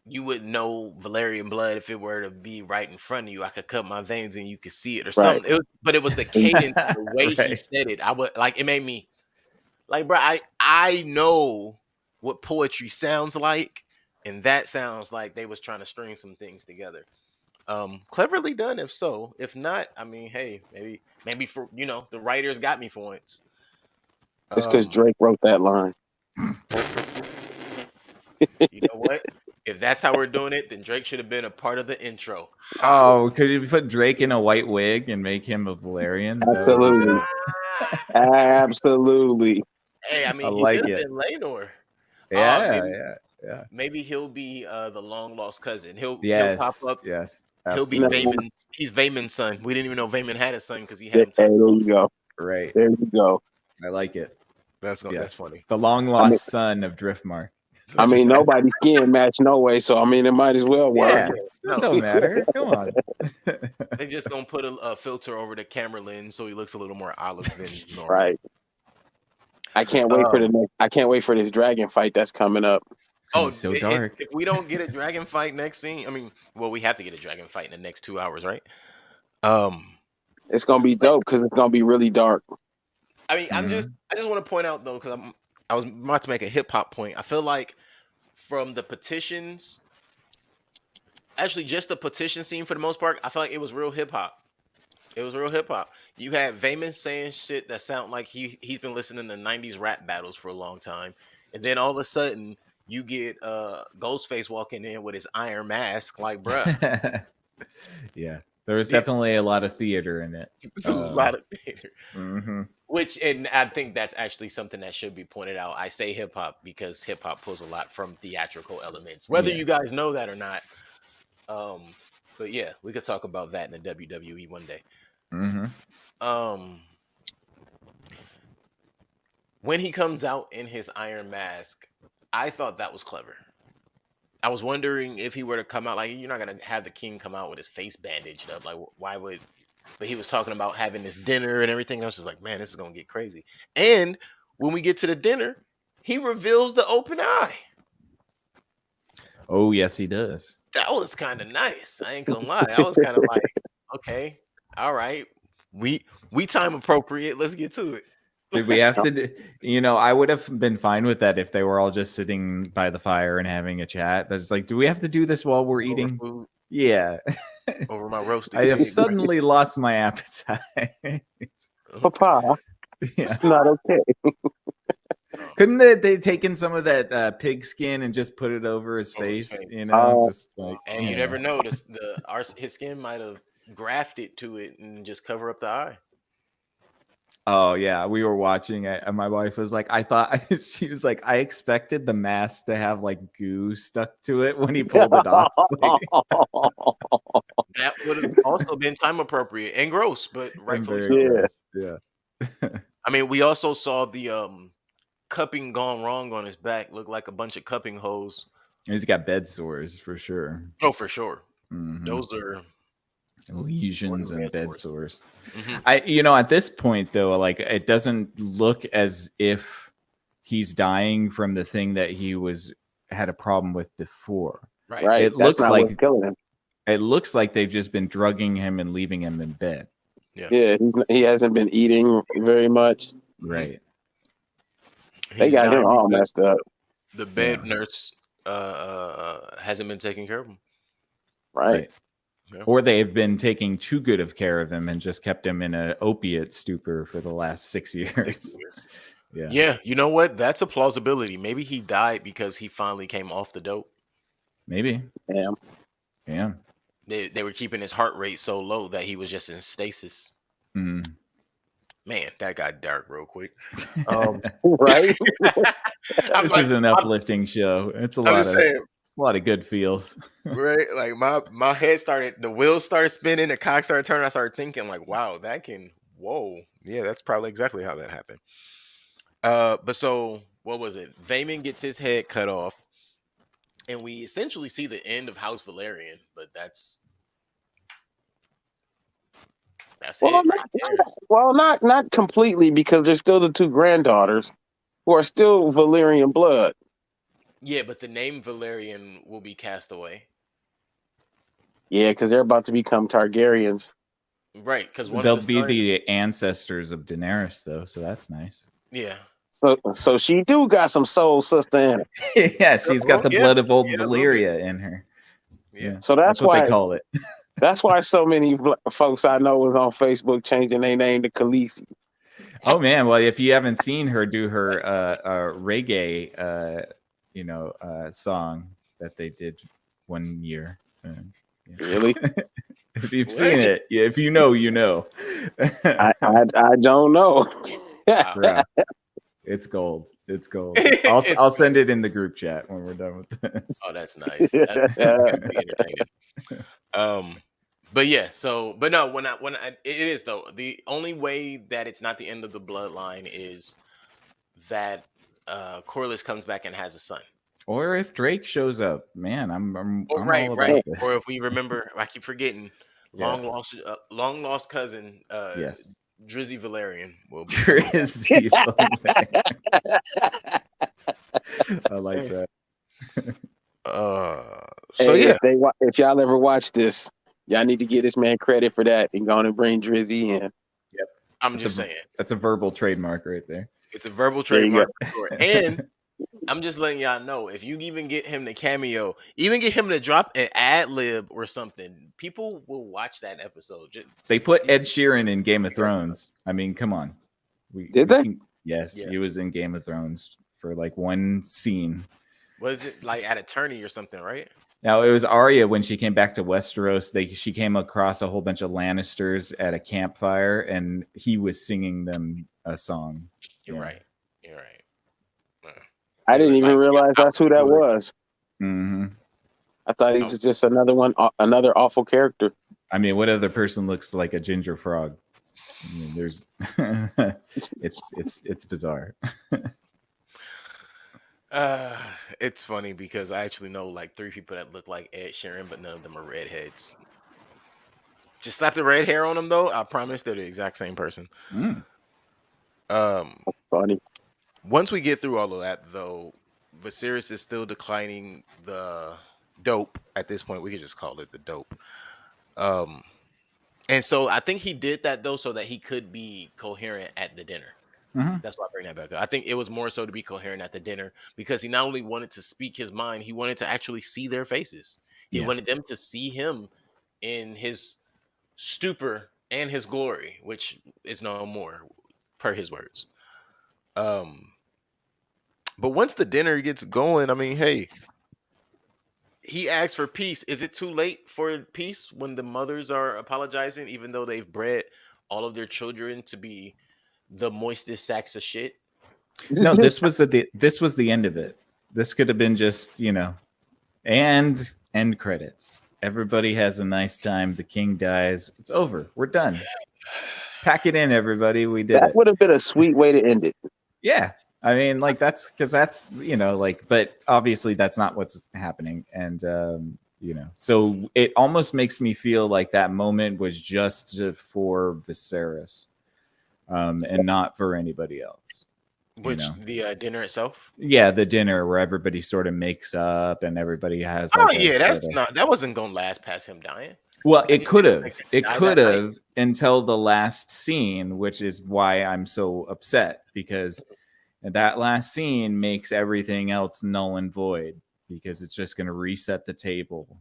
you would know Valerian blood if it were to be right in front of you. I could cut my veins and you could see it or something. But it was the cadence, the way he said it. I would like, it made me like, bro, I know what poetry sounds like, and that sounds like they was trying to string some things together. Cleverly done, if so. If not, I mean, hey, maybe for the writers got me for once. It's because Drake wrote that line. You know what? If that's how we're doing it, then Drake should have been a part of the intro. Oh, could you put Drake in a white wig and make him a Valerian? Absolutely. Absolutely. Hey, I mean, I he like could have it. been Laenor. Yeah. Maybe he'll be the long lost cousin. He'll Yes. pop up. Yes. He'll be Absolutely. He's Vayman's son. We didn't even know Vayman had a son because he Hey, had him there tattooed on. you go. Right. There you go. I like it. That's funny. The long I mean, lost son of Driftmark. nobody's skin match no way, so I mean, it might as well work. Yeah, No. that don't matter. Come on. They just gonna put a filter over the camera lens so he looks a little more olive than normal. Right. I can't wait for the next. I can't wait for this dragon fight that's coming up. It's gonna be so dark. If we don't get a dragon fight next scene, I mean, well, we have to get a dragon fight in the next 2 hours, right? It's gonna be dope because it's gonna be really dark. I mean, I just want to point out though, because I was about to make a hip hop point. I feel like from the petitions, actually just the petition scene for the most part, I feel like it was real hip hop. It was real hip hop. You had Vayman saying shit that sound like he's been listening to 90s rap battles for a long time. And then all of a sudden you get Ghostface walking in with his iron mask, like, bruh. Yeah. There was definitely a lot of theater in it. It's a lot of theater. Mm-hmm. Which, and I think that's actually something that should be pointed out. I say hip hop because hip hop pulls a lot from theatrical elements, whether you guys know that or not. But yeah, we could talk about that in the WWE one day. Mm-hmm. When he comes out in his iron mask, I thought that was clever. I was wondering if he were to come out, like, you're not gonna have the king come out with his face bandaged up, like, why would? But he was talking about having this dinner and everything. I was just like, man, this is gonna get crazy. And when we get to the dinner, he reveals the open eye. Oh yes, he does. That was kind of nice. I ain't gonna lie. I was kind of like, okay, all right, we time appropriate. Let's get to it. Did we have to? I would have been fine with that if they were all just sitting by the fire and having a chat. But it's like, do we have to do this while we're eating? Food, yeah. over my roasted. I have suddenly lost my appetite. Papa, it's not okay. Couldn't they taken some of that pig skin and just put it over his face? Just like, and you never noticed his skin might have grafted to it and just cover up the eye. Oh yeah, we were watching it, and my wife was like, she was like, I expected the mask to have like goo stuck to it when he pulled it off. That would have also been time appropriate and gross, but rightfully so. Yeah. I mean, we also saw the cupping gone wrong on his back. Looked like a bunch of cupping holes. He's got bed sores for sure. Oh, for sure. Mm-hmm. Those are lesions and bed sores. Mm-hmm. At this point though, like, it doesn't look as if he's dying from the thing that he had a problem with before. Right. It looks like killing him. It looks like they've just been drugging him and leaving him in bed. Yeah, he hasn't been eating very much. Right. They got him all messed up. The bed nurse hasn't been taking care of him. Right. Yeah. Or they've been taking too good of care of him and just kept him in an opiate stupor for the last 6 years. Yeah. You know what? That's a plausibility. Maybe he died because he finally came off the dope. Maybe. Yeah. They were keeping his heart rate so low that he was just in stasis. Mm. Man, that got dark real quick. Right? This is an uplifting show. It's a lot of good feels. Right? Like my head the wheels started spinning, the cock started turning. I started thinking like, wow, yeah, that's probably exactly how that happened. But so what was it? Vayman gets his head cut off, and we essentially see the end of House Valerian, but that's not completely, because there's still the two granddaughters who are still Valerian blood. Yeah, but the name Valerian will be cast away. Yeah, because they're about to become Targaryens. Right, because they'll be the ancestors of Daenerys, though, so that's nice. Yeah. So she do got some soul sister in her. Yeah, she's got the blood of old Valyria in her. Yeah. So that's what why they call it. That's why so many folks I know was on Facebook changing their name to Khaleesi. Oh man, well, if you haven't seen her do her reggae song that they did one year. Really? If you've seen it, if you know, you know. I don't know. Yeah. It's gold. It's gold. I'll send it in the group chat when we're done with this. Oh, that's nice. That's gonna be entertaining. But yeah, so but no, it is though. The only way that it's not the end of the bloodline is that Corliss comes back and has a son. Or if Drake shows up, man, Oh, I'm right, all right. about Or if this. we remember, I keep forgetting, Yeah. long lost cousin, Yes. Drizzy Valerian will be coming back. Drizzy I like that. So Hey, yeah, if y'all ever watch this, y'all need to give this man credit for that and go on and bring Drizzy in. Yep. I'm just saying, That's a verbal trademark right there. it's a verbal There you trademark for sure. And I'm just letting y'all know, if you even get him to cameo, even get him to drop an ad lib or something, people will watch that episode. They put Ed Sheeran in Game of Thrones. I mean, come on. Did they? Yes, Yeah. he was in Game of Thrones for like one scene. Was it like at Attorney or something, right? Now it was Arya when she came back to Westeros. She came across a whole bunch of Lannisters at a campfire, and he was singing them a song. You're Yeah. right. You're right. I didn't even Like, realize that's who that was. Mm-hmm. I thought he was just another awful character. I mean, what other person looks like a ginger frog? I mean, there's it's bizarre. It's funny because I actually know like 3 people that look like Ed Sheeran, but none of them are redheads. Just slap the red hair on them though. I promise they're the exact same person. Mm. Funny. Once we get through all of that, though, Viserys is still declining the dope. At this point, we could just call it the dope. And so I think he did that though, so that he could be coherent at the dinner. Mm-hmm. That's why I bring that back up. I think it was more so to be coherent at the dinner because he not only wanted to speak his mind, he wanted to actually see their faces. He wanted them to see him in his stupor and his glory, which is no more, per his words. But once the dinner gets going, I mean, hey, he asks for peace. Is it too late for peace when the mothers are apologizing, even though they've bred all of their children to be the moistest sacks of shit? No, this was the end of it. This could have been just, and end credits. Everybody has a nice time. The king dies. It's over. We're done. Pack it in, everybody. We did it. That would have been a sweet way to end it. Yeah. I mean, like that's but obviously that's not what's happening. And, so it almost makes me feel like that moment was just for Viserys and not for anybody else. Which the dinner itself? Yeah, the dinner where everybody sort of makes up and everybody has. Like that wasn't gonna last past him dying. Well, it could have. It could have until the last scene, which is why I'm so upset because that last scene makes everything else null and void because it's just going to reset the table,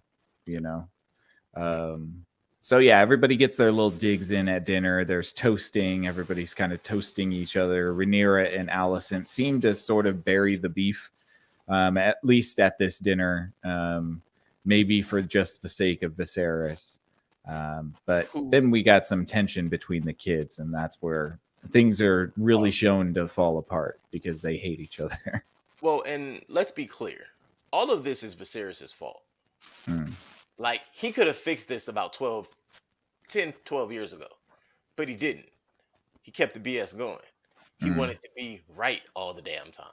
So yeah, everybody gets their little digs in at dinner. There's toasting. Everybody's kind of toasting each other. Rhaenyra and Alicent seem to sort of bury the beef, at least at this dinner, maybe for just the sake of Viserys. But then we got some tension between the kids, and that's where things are really shown to fall apart because they hate each other. Well, and let's be clear. All of this is Viserys' fault. Like, he could have fixed this about 10, 12 years ago, but he didn't. He kept the BS going. He wanted to be right all the damn time.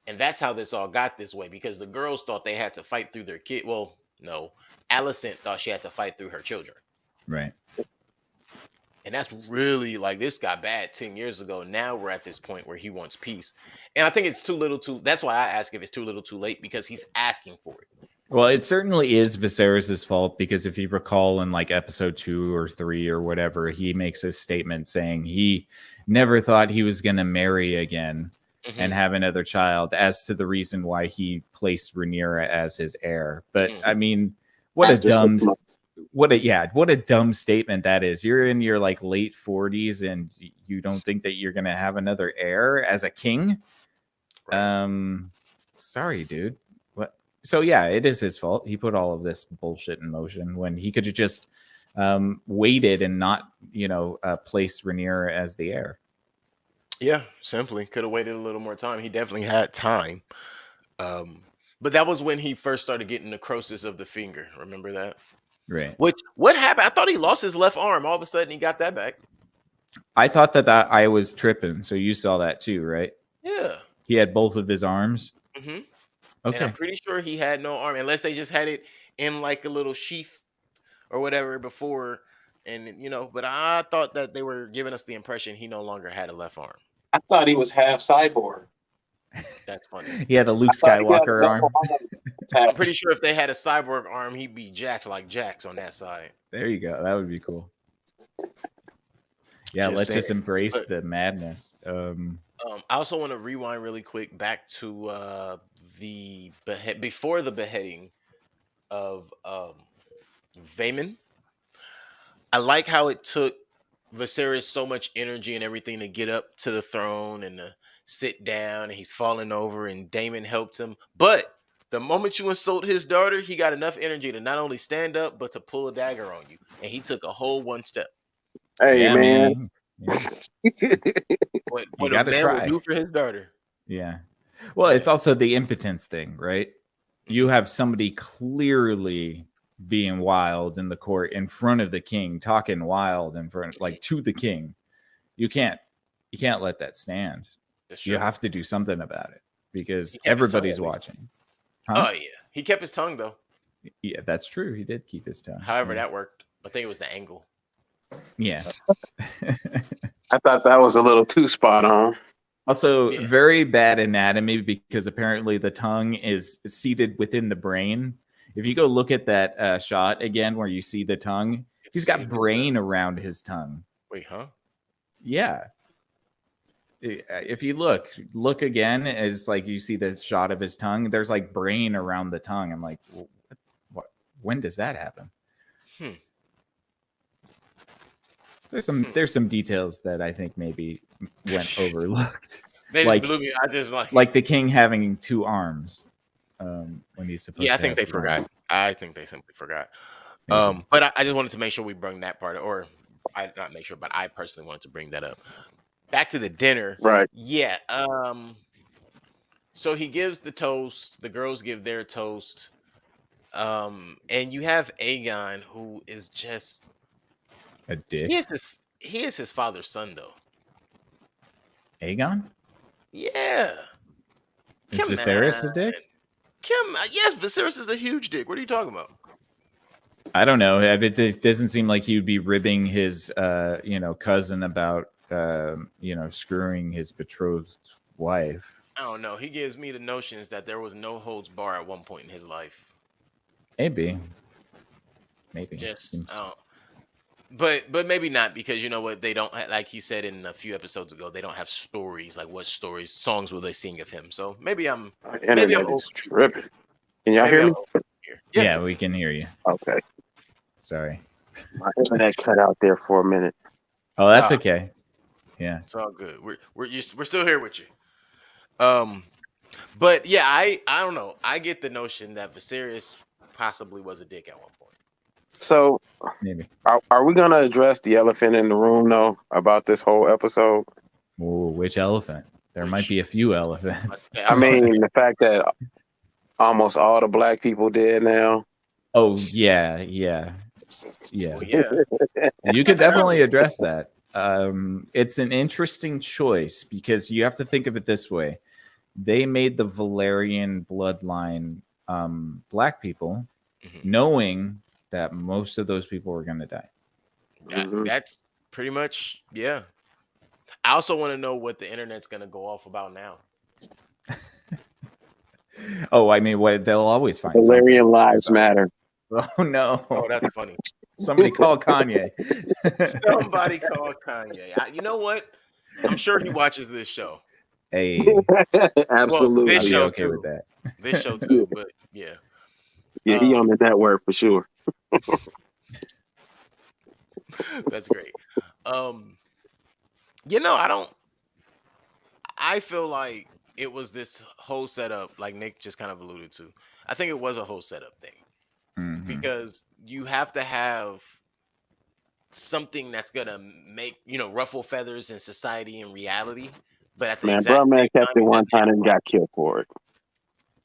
And that's how this all got this way, because the girls thought they had to fight through their kid. Well, no. Alicent thought she had to fight through her children. Right. And that's really, like, this got bad 10 years ago. Now we're at this point where he wants peace. And I think it's that's why I ask if it's too little too late, because he's asking for it. Well, it certainly is Viserys' fault because if you recall in like episode 2 or 3 or whatever, he makes a statement saying he never thought he was going to marry again and have another child as to the reason why he placed Rhaenyra as his heir. But I mean, what a dumb statement that is. You're in your like late 40s and you don't think that you're going to have another heir as a king? Right. Sorry, dude. So yeah, it is his fault. He put all of this bullshit in motion when he could have just waited and not, placed Rhaenyra as the heir. Yeah, simply could have waited a little more time. He definitely had time. But that was when he first started getting necrosis of the finger. Remember that? Right. What happened? I thought he lost his left arm. All of a sudden, he got that back. I thought that I was tripping. So you saw that too, right? Yeah. He had both of his arms. Mm-hmm. And Okay. I'm pretty sure he had no arm, unless they just had it in like a little sheath or whatever before. And but I thought that they were giving us the impression he no longer had a left arm. I thought he was half cyborg. That's funny. He had a Luke Skywalker arm. I'm pretty sure if they had a cyborg arm, he'd be jacked like Jax on that side. There you go. That would be cool. Yeah, let's just embrace the madness. I also want to rewind really quick back to before the beheading of Vaemon. I like how it took Viserys so much energy and everything to get up to the throne and to sit down, and he's falling over, and Daemon helped him. But the moment you insult his daughter, he got enough energy to not only stand up, but to pull a dagger on you. And he took a whole one step. Hey, yeah, man. What a man will do for his daughter. Yeah. Well, it's also the impotence thing, right? You have somebody clearly being wild in the court in front of the king, talking wild in front, like to the king. You can't let that stand. You have to do something about it because everybody's watching. Huh? Oh yeah, he kept his tongue though. Yeah, that's true. He did keep his tongue. However, that worked. I think it was the angle. Yeah. I thought that was a little too spot on. Also, very bad anatomy because apparently the tongue is seated within the brain. If you go look at that shot again where you see the tongue, he's got brain around his tongue. Wait, huh? Yeah. If you look again, it's like you see the shot of his tongue. There's like brain around the tongue. I'm like, what? When does that happen? There's some details that I think maybe went overlooked. They just blew me. I just like the king having two arms when he's supposed to. Yeah, I think they forgot. I think they simply forgot. But I just wanted to make sure we bring that part, or I not make sure, but I personally wanted to bring that up. Back to the dinner, right? Yeah. So he gives the toast. The girls give their toast. And you have Aegon, who is just a dick. He is his father's son, though. Aegon? Yeah. Is Viserys a dick? Yes, Viserys is a huge dick. What are you talking about? I don't know. It doesn't seem like he'd be ribbing his, cousin about, screwing his betrothed wife. I don't know. He gives me the notions that there was no holds bar at one point in his life. Maybe. But maybe not, because you know what, they don't, like he said in a few episodes ago, they don't have stories. Like what songs will they sing of him? So maybe I'm tripping. Can y'all hear me? Yeah, we can hear you. Okay. Sorry. My internet cut out there for a minute. Oh, that's okay. Yeah, it's all good. We're still here with you. But yeah, I don't know. I get the notion that Viserys possibly was a dick at one point. So maybe are we going to address the elephant in the room though about this whole episode? Ooh, which elephant? There might be a few elephants. I mean, the fact that almost all the black people dead now. Oh yeah. You could definitely address that. It's an interesting choice because you have to think of it this way. They made the Valerian bloodline black people, knowing that most of those people were going to die. That's pretty much, yeah. I also want to know what the internet's going to go off about now. Oh, I mean, what they'll always find. Valerian lives matter. Oh no! Oh, that's funny. Somebody call Kanye. Somebody call Kanye. You know what? I'm sure he watches this show. Hey, absolutely. Well, this show okay too. With that. This show too, but yeah. Yeah, he on the network for sure. That's great. I feel like it was this whole setup, like Nick just kind of alluded to. I think it was a whole setup thing because you have to have something that's gonna make ruffle feathers in society and reality. But at the man kept it one time and got killed for it.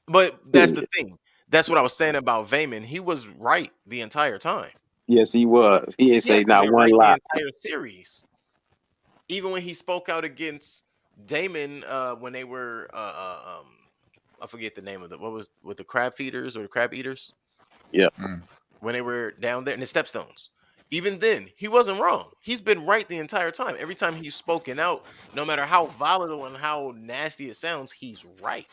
But that's the thing. That's what I was saying about Vayman. He was right the entire time. Yes, he was. He ain't Yeah, say he's not been one right the lie. entire series. Even when he spoke out against Damon, when they were, I forget the name of the, what was with the crab feeders or the crab eaters, Yeah. when they were down there in the Stepstones. Even then, he wasn't wrong. He's been right the entire time. Every time he's spoken out, no matter how volatile and how nasty it sounds, he's right.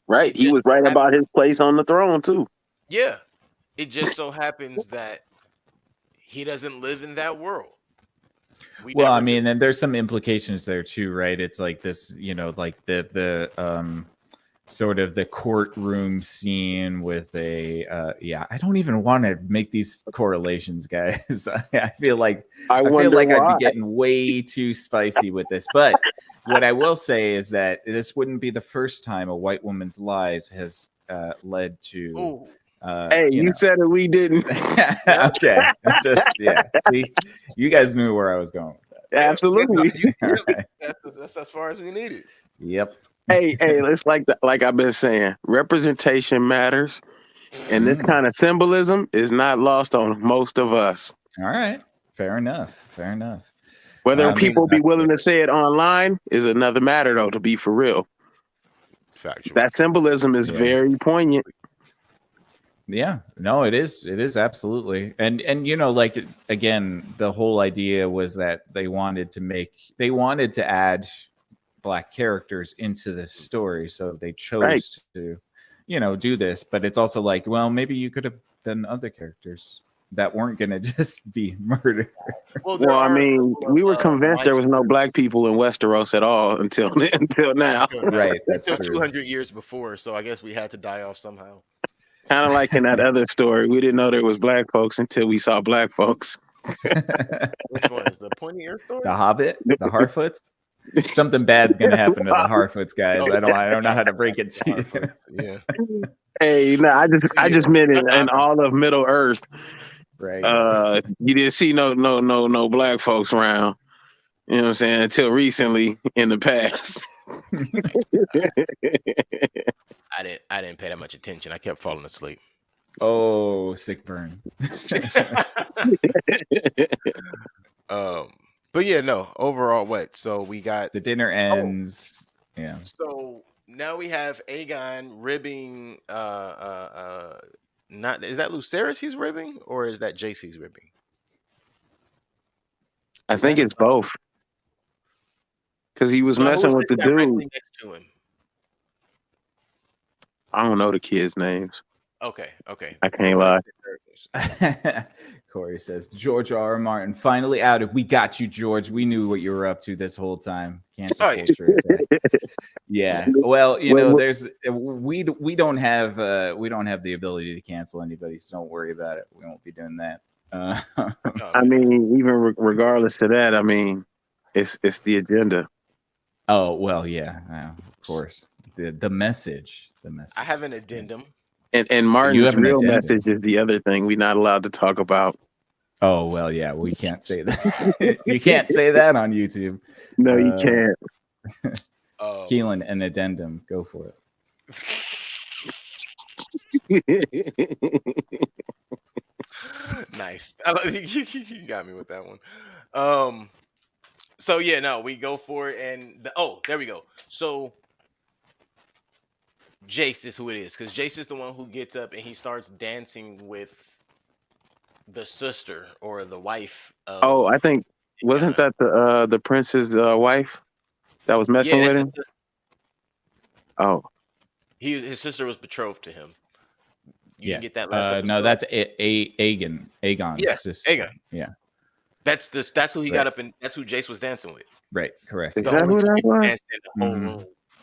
Right. It He just was so right happens, about his place on the throne too. yeah. It just so happens that he doesn't live in that world. Well, I never mean, do. and there's some implications there too, right? It's like this, you know, like the sort of the courtroom scene with a yeah. I don't even want to make these correlations, guys. I feel like I feel wonder like I'd why. be getting way too spicy with this. But what I will say is that this wouldn't be the first time a white woman's lies has led to. Ooh. Hey, You you know. said it. We didn't. Okay, just See, you guys knew where I was going with that. Absolutely. All right. That's as far as we needed. Yep. Hey, it's like I've been saying, representation matters, and this kind of symbolism is not lost on most of us. All right. Fair enough. Fair enough. Whether I mean, people be willing to say it online is another matter, though. To be for real, factual. that symbolism is very poignant. Yeah, no, it is. It is absolutely. And you know, like again, the whole idea was that they wanted to add black characters into the story, so they chose to, you know, do this. But it's also like, well, maybe you could have done other characters that weren't going to just be murdered. Well, I mean, we were convinced there was no black people in Westeros at all until now. Right, that's until true. 200 years before. So I guess we had to die off somehow. Kind of like in that other story, we didn't know there was black folks until we saw black folks. Which one is the Pointy Earth story? The Hobbit, the Harfoots. Something bad's gonna happen to the Harfoots, guys. I don't know how to break it to you. Yeah. Hey, no, I just meant it in all of Middle Earth. Right. You didn't see no black folks around. You know what I'm saying? Until recently in the past. I didn't pay that much attention. I kept falling asleep. Oh, sick burn. But yeah, no. Overall, what? So we got the dinner ends. Yeah. So now we have Aegon ribbing. Not is that Lucerys he's ribbing, or is that Jace he's ribbing? I think it's both. Because he was messing with the dude. Next to him. I don't know the kids' names. Okay. I can't lie. Corey says, George R. R. Martin finally outed. We got you, George. We knew what you were up to this whole time. Cancel culture. Yeah. Well, you know, there's we don't have the ability to cancel anybody, so don't worry about it. We won't be doing that. I mean, even regardless of that, I mean, it's the agenda. Oh well, yeah, of course. The message. I have an addendum. And Martin's real message is the other thing we're not allowed to talk about. Oh well, yeah, we can't say that. You can't say that on YouTube. No, you can't. Keelan, an addendum. Go for it. Nice. You got me with that one. So yeah, no, we go for it, and there we go. So Jace is who it is, because Jace is the one who gets up and he starts dancing with the sister or the wife of, I think wasn't that the prince's wife that was messing with him? His sister was betrothed to him. You can get that last no, that's Aegon. Aegon's sister. Aegon. Yeah. That's who he got up and that's who Jace was dancing with. Right, correct. Is that who that was?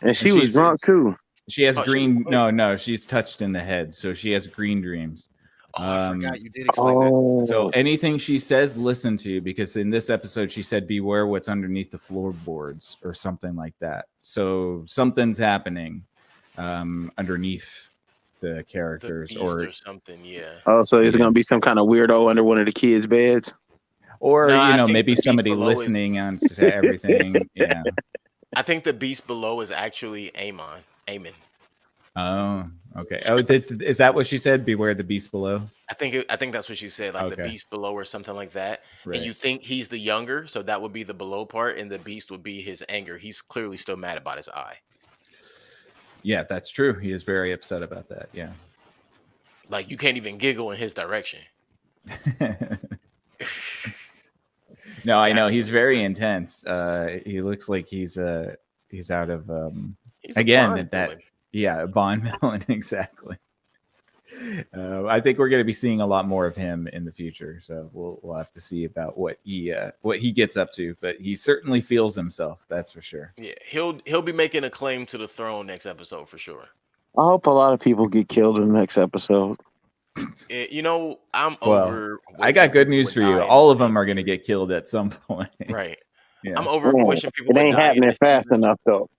And she was drunk too. She has green. No, she's touched in the head, so she has green dreams. I forgot you did explain that. So anything she says, listen to, because in this episode she said, "Beware what's underneath the floorboards" or something like that. So something's happening underneath the characters, or something. Yeah. Oh, so it's gonna be some kind of weirdo under one of the kids' beds, or maybe somebody listening on to everything. Yeah. I think the beast below is actually Aemon. Oh, okay. Oh, is that what she said? Beware the beast below. I think that's what she said, like the Okay, beast below or something like that. And right. you think he's the younger, so that would be the below part, and the beast would be his anger. He's clearly still mad about his eye. Yeah, that's true. He is very upset about that. Yeah. Like you can't even giggle in his direction. No, I know Gotcha. he's very intense. He looks like he's out of He's a again Bond that villain. yeah, Bond villain exactly. I think we're going to be seeing a lot more of him in the future, so we'll have to see about what he gets up to. But he certainly feels himself, that's for sure. Yeah, he'll be making a claim to the throne next episode for sure. I hope a lot of people get killed in the next episode. You know, I'm Well, over. I got good news for you. die in All of the them are damn going to get killed at some point. Right. Yeah. I'm over Man, wishing people it would ain't die in happening this fast season. enough though.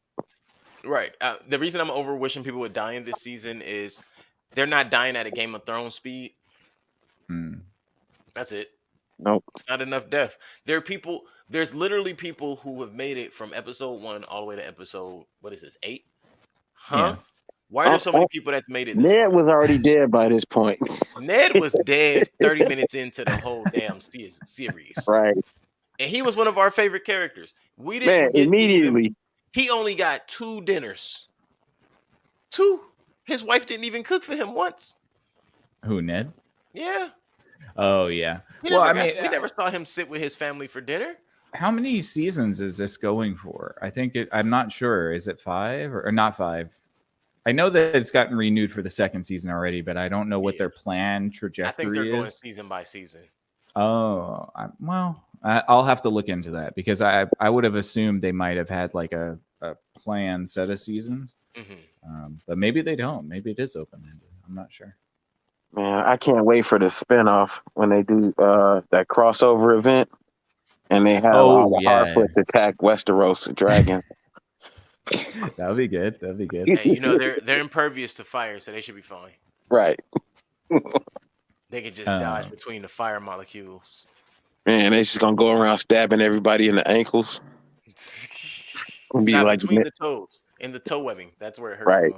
Right. The reason I'm over wishing people would die in this season is they're not dying at a Game of Thrones speed. Hmm. That's it. Nope. It's not enough death. There's literally people who have made it from episode 1 all the way to episode, what is this, 8? Huh? Yeah. Why are there so many people that's made it this Ned far? was already dead by this point. Ned was dead 30 minutes into the whole damn series. Right. And he was one of our favorite characters. We Man, didn't get immediately. he only got 2 dinners. 2. His wife didn't even cook for him once. Who, Ned? Yeah. Oh yeah. We never saw him sit with his family for dinner. How many seasons is this going for? I think I'm not sure. Is it 5 or not 5? I know that it's gotten renewed for the second season already, but I don't know what their planned trajectory I think they're going is. season by season. Oh, I'll have to look into that because I would have assumed they might have had like a planned set of seasons, but maybe they don't. Maybe it is open ended. I'm not sure. Man, I can't wait for the spinoff when they do that crossover event and they have all the Harfoots attack Westeros dragons. That would be good. That'd be good. Hey, you know they're impervious to fire, so they should be fine. Right. They could just dodge between the fire molecules. Man, they just gonna go around stabbing everybody in the ankles. Be Not like between the toes, in the toe webbing. That's where it hurts right.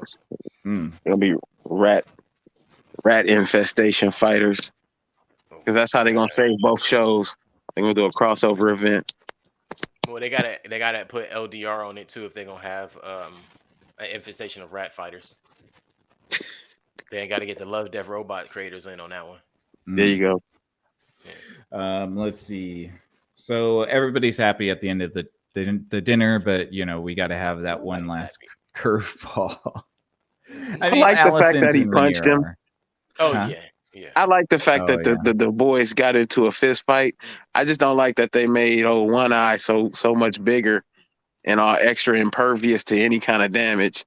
the most. It'll be rat infestation fighters, because that's how they're gonna save both shows. They're gonna do a crossover event. Well, they gotta put LDR on it too if they're gonna have an infestation of rat fighters. They got to get the Love Death Robot creators in on that one. There you go. Yeah. Let's see. So everybody's happy at the end of the dinner, but you know we got to have that one last curveball. I like the fact that he punched him. Oh yeah. I like the fact that the boys got into a fist fight. I just don't like that they made One Eye so much bigger and all extra impervious to any kind of damage.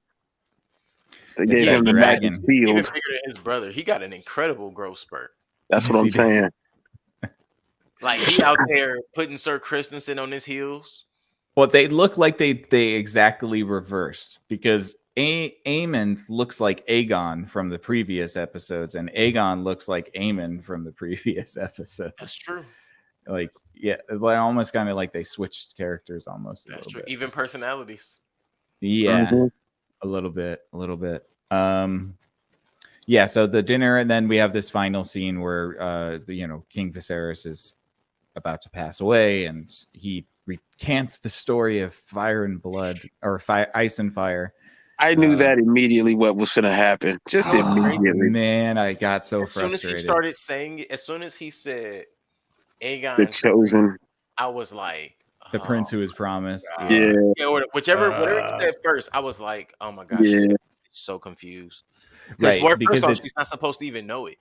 They gave him the magic shield. Even bigger than his brother. He got an incredible growth spurt. That's what I'm saying. Like he out there putting Sir Christensen on his heels. Well, they look like they exactly reversed because Aemon looks like Aegon from the previous episodes, and Aegon looks like Aemon from the previous episodes. That's true. Like, yeah, almost kind of like they switched characters almost. That's true. Even personalities. Yeah, a little bit. Yeah. So the dinner, and then we have this final scene where King Viserys is about to pass away, and he recants the story of fire and blood, or ice and fire. I knew that immediately what was going to happen. Just immediately. Man, I got so frustrated. As soon as he started saying it, as soon as he said Aegon, the chosen, I was like, the prince who was promised. Yeah. Or whatever he said first, I was like, oh my gosh, he's so confused. Right, because he's not supposed to even know it.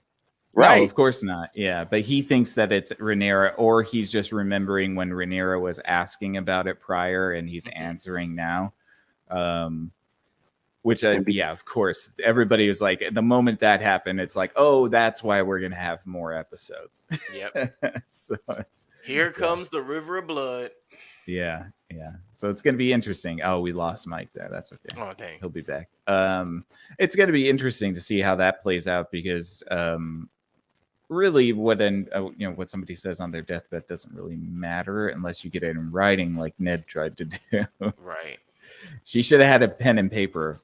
Right. No, of course not. Yeah, but he thinks that it's Rhaenyra, or he's just remembering when Rhaenyra was asking about it prior, and he's answering now. Which, of course, everybody was like, the moment that happened, it's like, oh, that's why we're gonna have more episodes. Yep. So here comes the river of blood. Yeah. So it's gonna be interesting. Oh, we lost Mike there. That's okay. Oh, dang. He'll be back. It's gonna be interesting to see how that plays out because really what somebody says on their deathbed doesn't really matter unless you get it in writing like Ned tried to do. Right. She should have had a pen and paper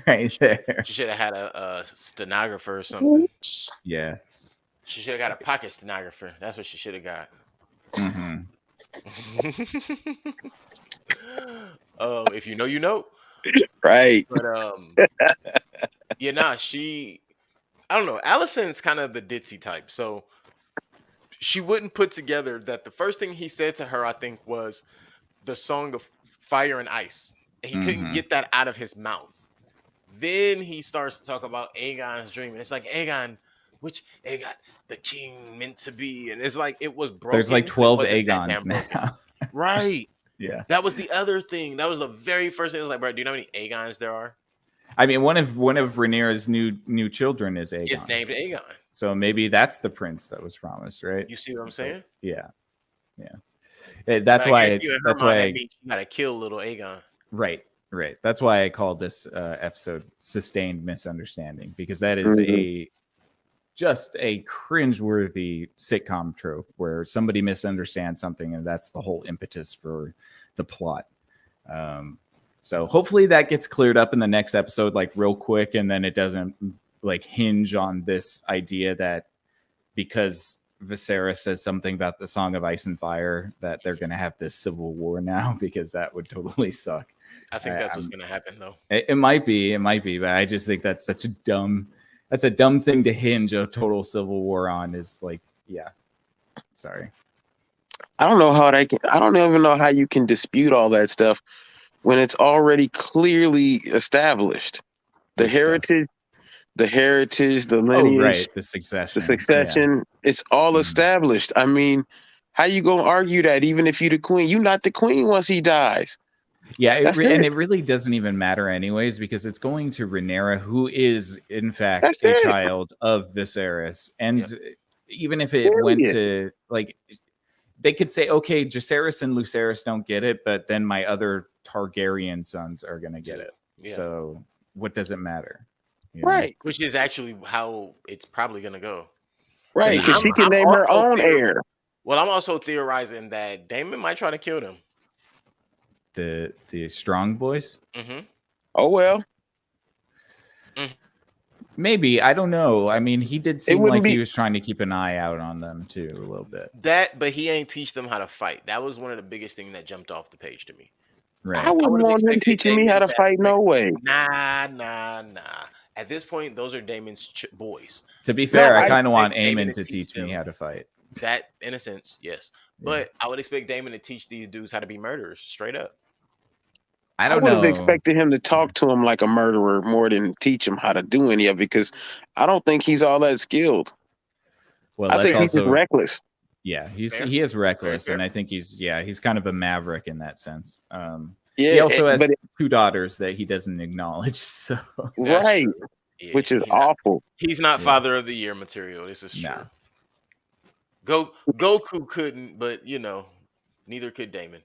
right there. She should have had a stenographer or something. Oops. Yes. She should have got a pocket stenographer. That's what she should have got. Mm-hmm. If you know, you know. Right. But yeah, nah, I don't know. Allison's kind of the ditzy type, so she wouldn't put together that the first thing he said to her, I think, was the song of Fire and Ice. And he couldn't Mm-hmm. get that out of his mouth. Then he starts to talk about Aegon's dream. And it's like, Aegon, which Aegon, the king meant to be. And it's like, it was broken. There's like but it 12 wasn't that Aegons damn broken. now. Right. Yeah. That was the other thing. That was the very first thing. It was like, bro, do you know how many Aegons there are? I mean, one of Rhaenyra's new children is Aegon. It's named Aegon. So maybe that's the prince that was promised, right? You see what I'm saying? Yeah. That's But I why. guarantee you in her That's mind, why. that means you gotta kill little Aegon. Right. That's why I called this episode "Sustained Misunderstanding" because that is just a cringeworthy sitcom trope where somebody misunderstands something and that's the whole impetus for the plot. So hopefully that gets cleared up in the next episode, like real quick, and then it doesn't like hinge on this idea that because Viserys says something about the Song of Ice and Fire that they're going to have this civil war now, because that would totally suck. I think that's what's gonna happen, though. It might be, but I just think that's such a dumb thing to hinge a total civil war on. Is like, yeah, sorry. I don't know how I don't even know how you can dispute all that stuff when it's already clearly established. The heritage, the lineage, right, the succession, it's all established. I mean, how you gonna argue that even if you the queen? You not the queen once he dies. Yeah, and it really doesn't even matter anyways, because it's going to Rhaenyra, who is in fact child of Viserys, and even if it went to like, they could say, okay, Jacaerys and Lucerys don't get it, but then my other Targaryen sons are gonna get it. Yeah. So what does it matter? You know? Right. Which is actually how it's probably gonna go. Right, because she can name her own heir. Well, I'm also theorizing that Daemon might try to kill them. The strong boys. Mm-hmm. Oh well. Maybe, I don't know. I mean, he did seem like he was trying to keep an eye out on them too, a little bit. But he ain't teach them how to fight. That was one of the biggest things that jumped off the page to me. Right. I wouldn't want him teaching me how to fight. No way. Nah. At this point, those are Daemon's boys. To be fair, I kind of want Aemon to teach me how to fight. That, in a sense, yes. But I would expect Daemon to teach these dudes how to be murderers, straight up. I would have expected him to talk to him like a murderer more than teach him how to do any of it, because I don't think he's all that skilled. Well, I think he's just reckless. Yeah, he is reckless, and I think he's kind of a maverick in that sense. He also has 2 daughters that he doesn't acknowledge. So right, which is awful. He's not Father of the Year material. This is true. Goku couldn't, but neither could Daemon.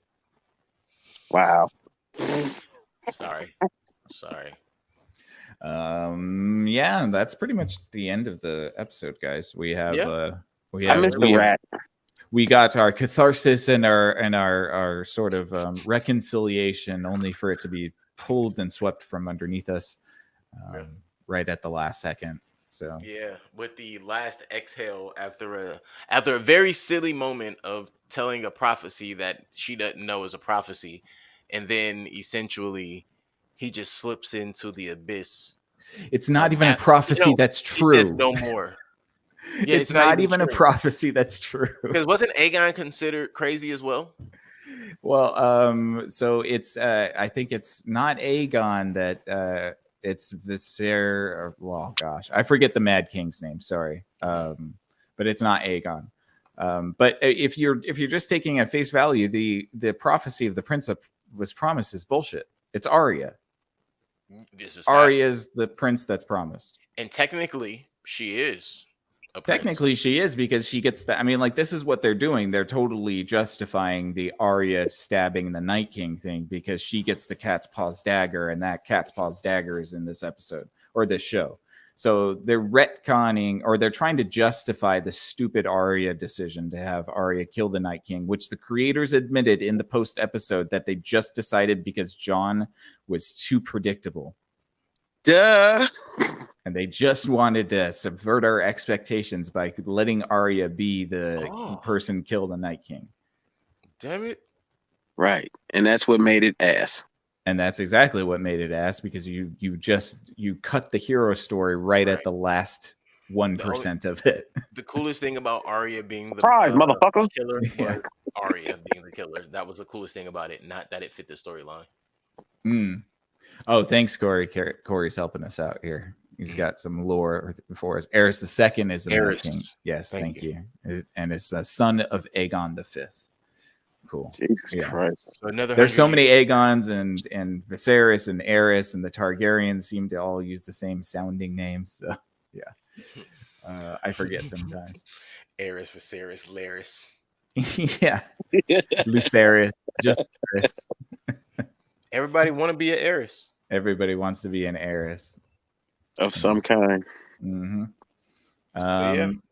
Wow. Sorry. Yeah, that's pretty much the end of the episode, guys. We have I missed the rat. We got our catharsis and our sort of reconciliation, only for it to be pulled and swept from underneath us right at the last second. So with the last exhale after a very silly moment of telling a prophecy that she doesn't know is a prophecy, and then essentially he just slips into the abyss. It's not even a prophecy that's true. He says no more. Yeah, it's not even a prophecy that's true. Because wasn't Aegon considered crazy as well? Well, so it's I think it's not Aegon that it's Viser. Well, gosh, I forget the Mad King's name. Sorry, but it's not Aegon. But if you're just taking at face value, the prophecy of the prince that was promised is bullshit. It's Arya. Arya's the prince that's promised, and technically she is. Technically, she is, because she gets that. I mean, like, this is what they're doing. They're totally justifying the Arya stabbing the Night King thing because she gets the cat's paws dagger, and that cat's paws dagger is in this episode or this show. So they're retconning, or they're trying to justify the stupid Arya decision to have Arya kill the Night King, which the creators admitted in the post episode that they just decided because Jon was too predictable. Duh. And they just wanted to subvert our expectations by letting Arya be the person kill the Night King. Damn it. Right. And that's what made it ass. And that's exactly what made it ass, because you cut the hero story right at the last 1% of it. The coolest thing about Arya being Surprise, the motherfucker. killer was Arya being the killer. That was the coolest thing about it, not that it fit the storyline. Oh, thanks, Corey. Corey's helping us out here. He's got some lore for us. Aerys II is the Night King. Yes, thank you. And it's the son of Aegon V. Cool. Jesus Christ. So there's so many Aegons and Viserys and Aerys, and the Targaryens seem to all use the same sounding names. So yeah, I forget sometimes. Aerys, Viserys, Larys. Yeah, Lucerys, just Aerys. Everybody want to be an Aerys. Everybody wants to be an Aerys of some kind. Mm-hmm.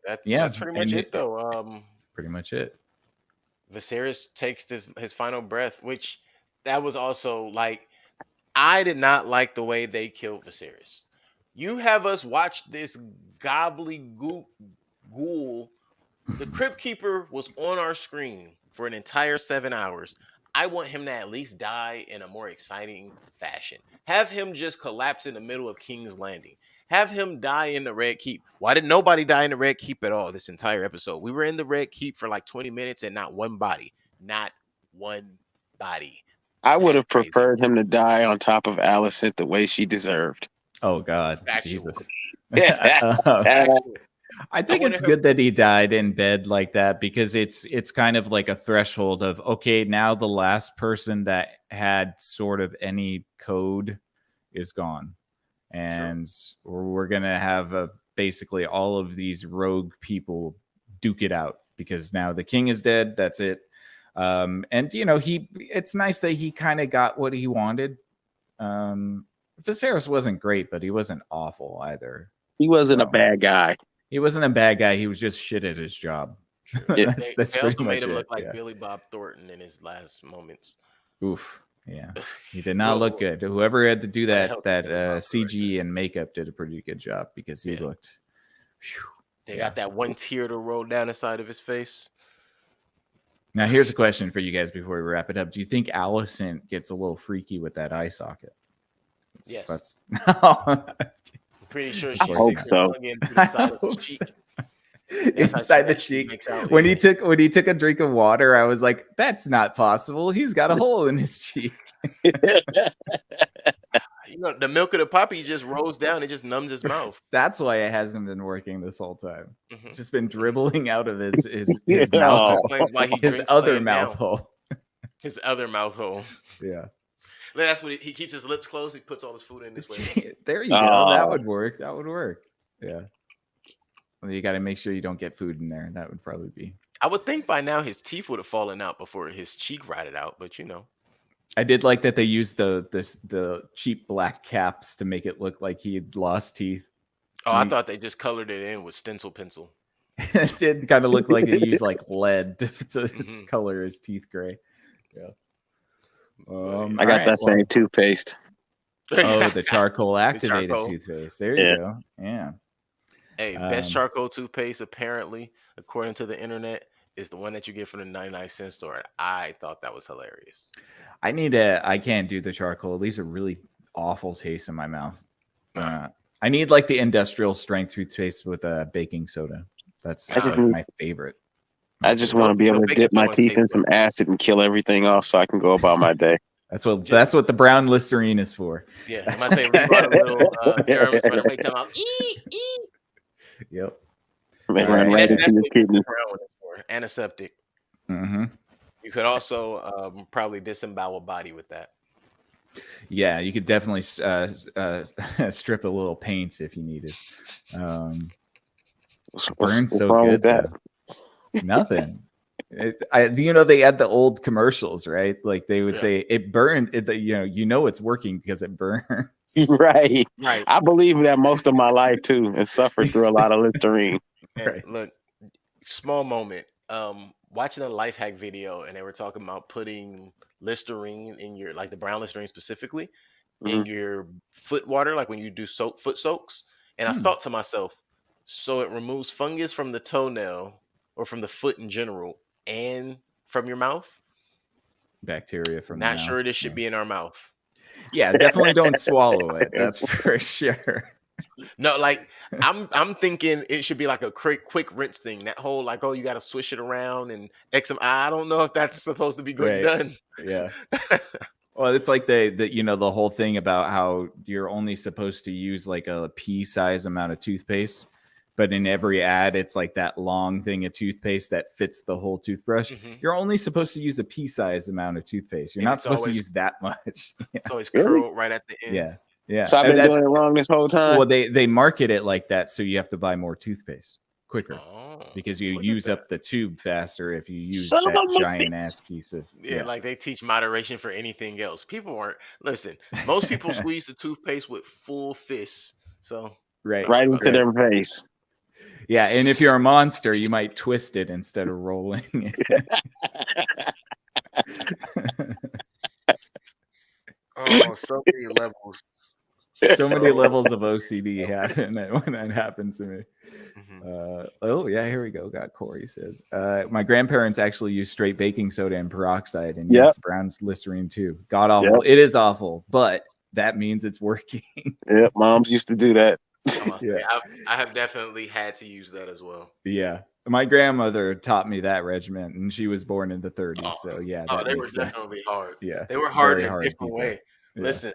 That's pretty much it, though. Pretty much it. Viserys takes his final breath, which that was also like, I did not like the way they killed Viserys. You have us watch this gobbledygook ghoul. The Crypt Keeper was on our screen for an entire 7 hours. I want him to at least die in a more exciting fashion. Have him just collapse in the middle of King's Landing. Have him die in the Red Keep. Why did nobody die in the Red Keep at all this entire episode? We were in the Red Keep for like 20 minutes and not one body. Not one body. I would have preferred him to die on top of Alicent the way she deserved. Oh, God. Factual. Jesus. I think it's good that he died in bed like that, because it's kind of like a threshold of, okay, now the last person that had sort of any code is gone. And we're going to have basically all of these rogue people duke it out, because now the king is dead. That's it. And, it's nice that he kind of got what he wanted. Viserys wasn't great, but he wasn't awful either. He wasn't a bad guy. He wasn't a bad guy. He was just shit at his job. That's they pretty also much made him it. look like Billy Bob Thornton in his last moments. Oof. Yeah. He did not look good. Whoever had to do that CG and makeup did a pretty good job, because he looked. They got that one tear to roll down the side of his face. Now, here's a question for you guys before we wrap it up. Do you think Alicent gets a little freaky with that eye socket? Yes. I'm pretty sure I hope so. Inside the cheek. When he took a drink of water, I was like, that's not possible. He's got a hole in his cheek. The milk of the poppy just rolls down. It just numbs his mouth. That's why it hasn't been working this whole time. It's just been dribbling out of his mouth. Explains why he his other mouth hole. His other mouth hole. Yeah. That's what he keeps his lips closed. He puts all his food in this way. There you go. That would work. Yeah. Well, you got to make sure you don't get food in there. That would probably be. I would think by now his teeth would have fallen out before his cheek rotted out, but I did like that they used the cheap black caps to make it look like he had lost teeth. Oh, I thought they just colored it in with stencil pencil. It did kind of look like they used like lead to color his teeth gray. Yeah. I got that same toothpaste. Oh, the charcoal activated toothpaste. There you go. Yeah. Hey, best charcoal toothpaste apparently, according to the internet, is the one that you get from the 99-cent store. I thought that was hilarious. I can't do the charcoal. It leaves a really awful taste in my mouth. I need like the industrial strength toothpaste with baking soda. That's my favorite. I just want to be able to dip my teeth in some acid and kill everything off so I can go about my day. That's what the brown Listerine is for. Yeah, I might say we brought a little germs for the time out. Yep. Right antiseptic. Mm-hmm. You could also probably disembowel a body with that. Yeah, you could definitely strip a little paint if you needed. Burns so good. Nothing. They had the old commercials, right? Like they would say it burned. It's working because it burns. Right. I believe that most of my life too, and suffered through a lot of Listerine. Right. Look, small moment. Watching a life hack video, and they were talking about putting Listerine in the brown Listerine specifically, in your foot water, like when you do foot soaks. And I thought to myself, so it removes fungus from the toenail or from the foot in general and from your mouth. Bacteria from the Not mouth. sure this should be in our mouth. Yeah, definitely don't swallow it. That's for sure. No, like I'm thinking it should be like a quick rinse thing. That whole like, oh, you got to swish it around and I don't know if that's supposed to be good done. Yeah. Well, it's like the whole thing about how you're only supposed to use like a pea-size amount of toothpaste, but in every ad, it's like that long thing of toothpaste that fits the whole toothbrush. You're only supposed to use a pea-size amount of toothpaste. You're not supposed to use that much. It's always curled right at the end. Yeah. Yeah. So I've been doing it wrong this whole time. Well, they market it like that, so you have to buy more toothpaste quicker because you use up the tube faster if you use that giant ass piece of like they teach moderation for anything else. People aren't most people squeeze the toothpaste with full fists. So right into their face. Yeah, and if you're a monster, you might twist it instead of rolling it. Oh, so many levels. So many levels of OCD happen when that happens to me. Oh yeah, here we go. Got Corey says, my grandparents actually use straight baking soda and peroxide, and yes, Brown's Listerine too. God awful. It is awful, but that means it's working. Yep, moms used to do that. I have definitely had to use that as well. Yeah, my grandmother taught me that regimen, and she was born in the 30s. So yeah, they were definitely hard. Yeah, they were hard in a different way. Yeah. Listen,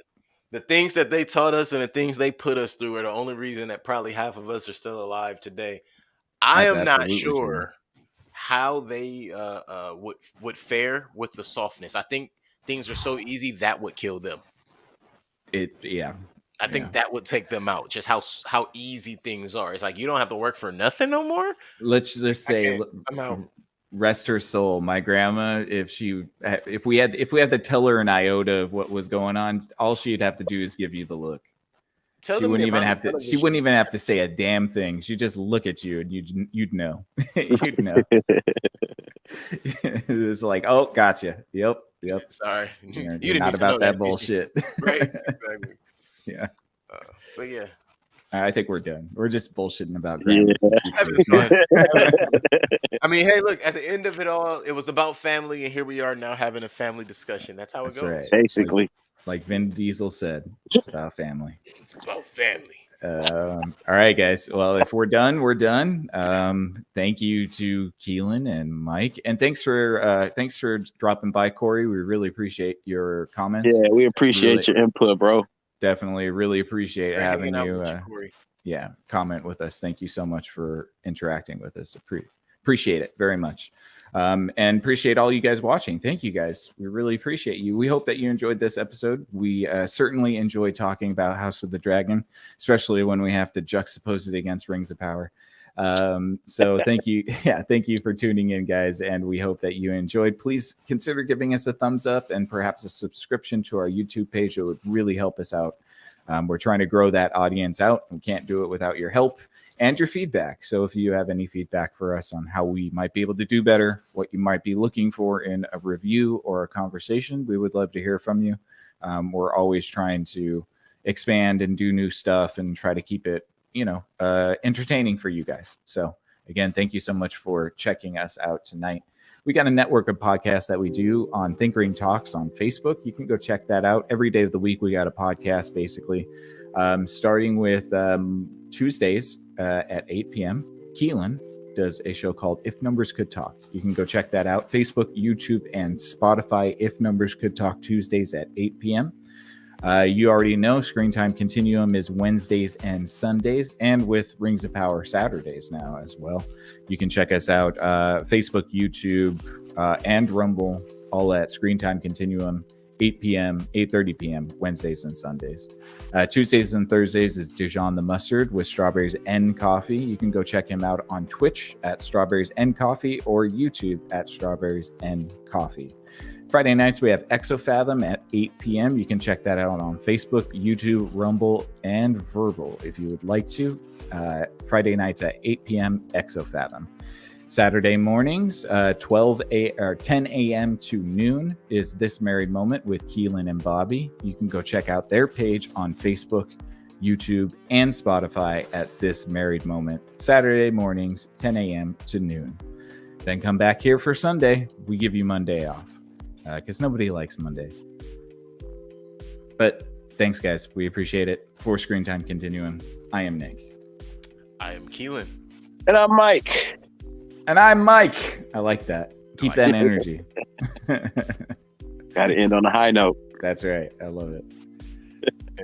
the things that they taught us and the things they put us through are the only reason that probably half of us are still alive today. I am not sure how they would fare with the softness. I think things are so easy that would kill them. I think that would take them out. Just how easy things are. It's like you don't have to work for nothing no more. Let's just say, I'm out. Rest her soul. My grandma, if we had to tell her an iota of what was going on, all she'd have to do is give you the look. She wouldn't even have to say a damn thing. She'd just look at you and you'd know. You'd know. It's like, oh, gotcha. Yep. Sorry, you're not about that bullshit. Right. Exactly. Yeah. But yeah. I think we're done. We're just bullshitting about grandmas. I mean, hey, look, at the end of it all, it was about family, and here we are now having a family discussion. That's how it goes. Right. Basically. Like Vin Diesel said, it's about family. It's about family. All right, guys. Well, if we're done, we're done. Thank you to Keelan and Mike, and thanks for dropping by, Corey. We really appreciate your comments. Yeah, we appreciate your input, bro. Definitely, really appreciate having you. Comment with us. Thank you so much for interacting with us. Appreciate it very much. And appreciate all you guys watching. Thank you guys. We really appreciate you. We hope that you enjoyed this episode. We certainly enjoy talking about House of the Dragon, especially when we have to juxtapose it against Rings of Power. So thank you. Yeah, thank you for tuning in, guys. And we hope that you enjoyed. Please consider giving us a thumbs up and perhaps a subscription to our YouTube page. It would really help us out. We're trying to grow that audience out. We can't do it without your help and your feedback. So if you have any feedback for us on how we might be able to do better, what you might be looking for in a review or a conversation, we would love to hear from you. We're always trying to expand and do new stuff and try to keep it, entertaining for you guys. So again, thank you so much for checking us out tonight. We got a network of podcasts that we do on Thinkering Talks on Facebook. You can go check that out. Every day of the week, we got a podcast, basically, starting with Tuesdays at 8 p.m. Keelan does a show called If Numbers Could Talk. You can go check that out. Facebook, YouTube, and Spotify. If Numbers Could Talk, Tuesdays at 8 p.m. You already know Screen Time Continuum is Wednesdays and Sundays, and with Rings of Power Saturdays now as well. You can check us out Facebook, YouTube, and Rumble, all at Screen Time Continuum, 8 p.m., 8:30 p.m., Wednesdays and Sundays. Tuesdays and Thursdays is Dijon the Mustard with Strawberries and Coffee. You can go check him out on Twitch at Strawberries and Coffee or YouTube at Strawberries and Coffee. Friday nights, we have Exofathom at 8 p.m. You can check that out on Facebook, YouTube, Rumble, and Verbal if you would like to. Friday nights at 8 p.m., Exofathom. Saturday mornings, 10 a.m. to noon is This Married Moment with Keelan and Bobby. You can go check out their page on Facebook, YouTube, and Spotify at This Married Moment. Saturday mornings, 10 a.m. to noon. Then come back here for Sunday. We give you Monday off because nobody likes Mondays. But thanks, guys. We appreciate it. For Screen Time Continuum, I am Nick. I am Keelan. And I'm Mike. And I'm Mike. I like that. Keep that energy. Got to end on a high note. That's right. I love it.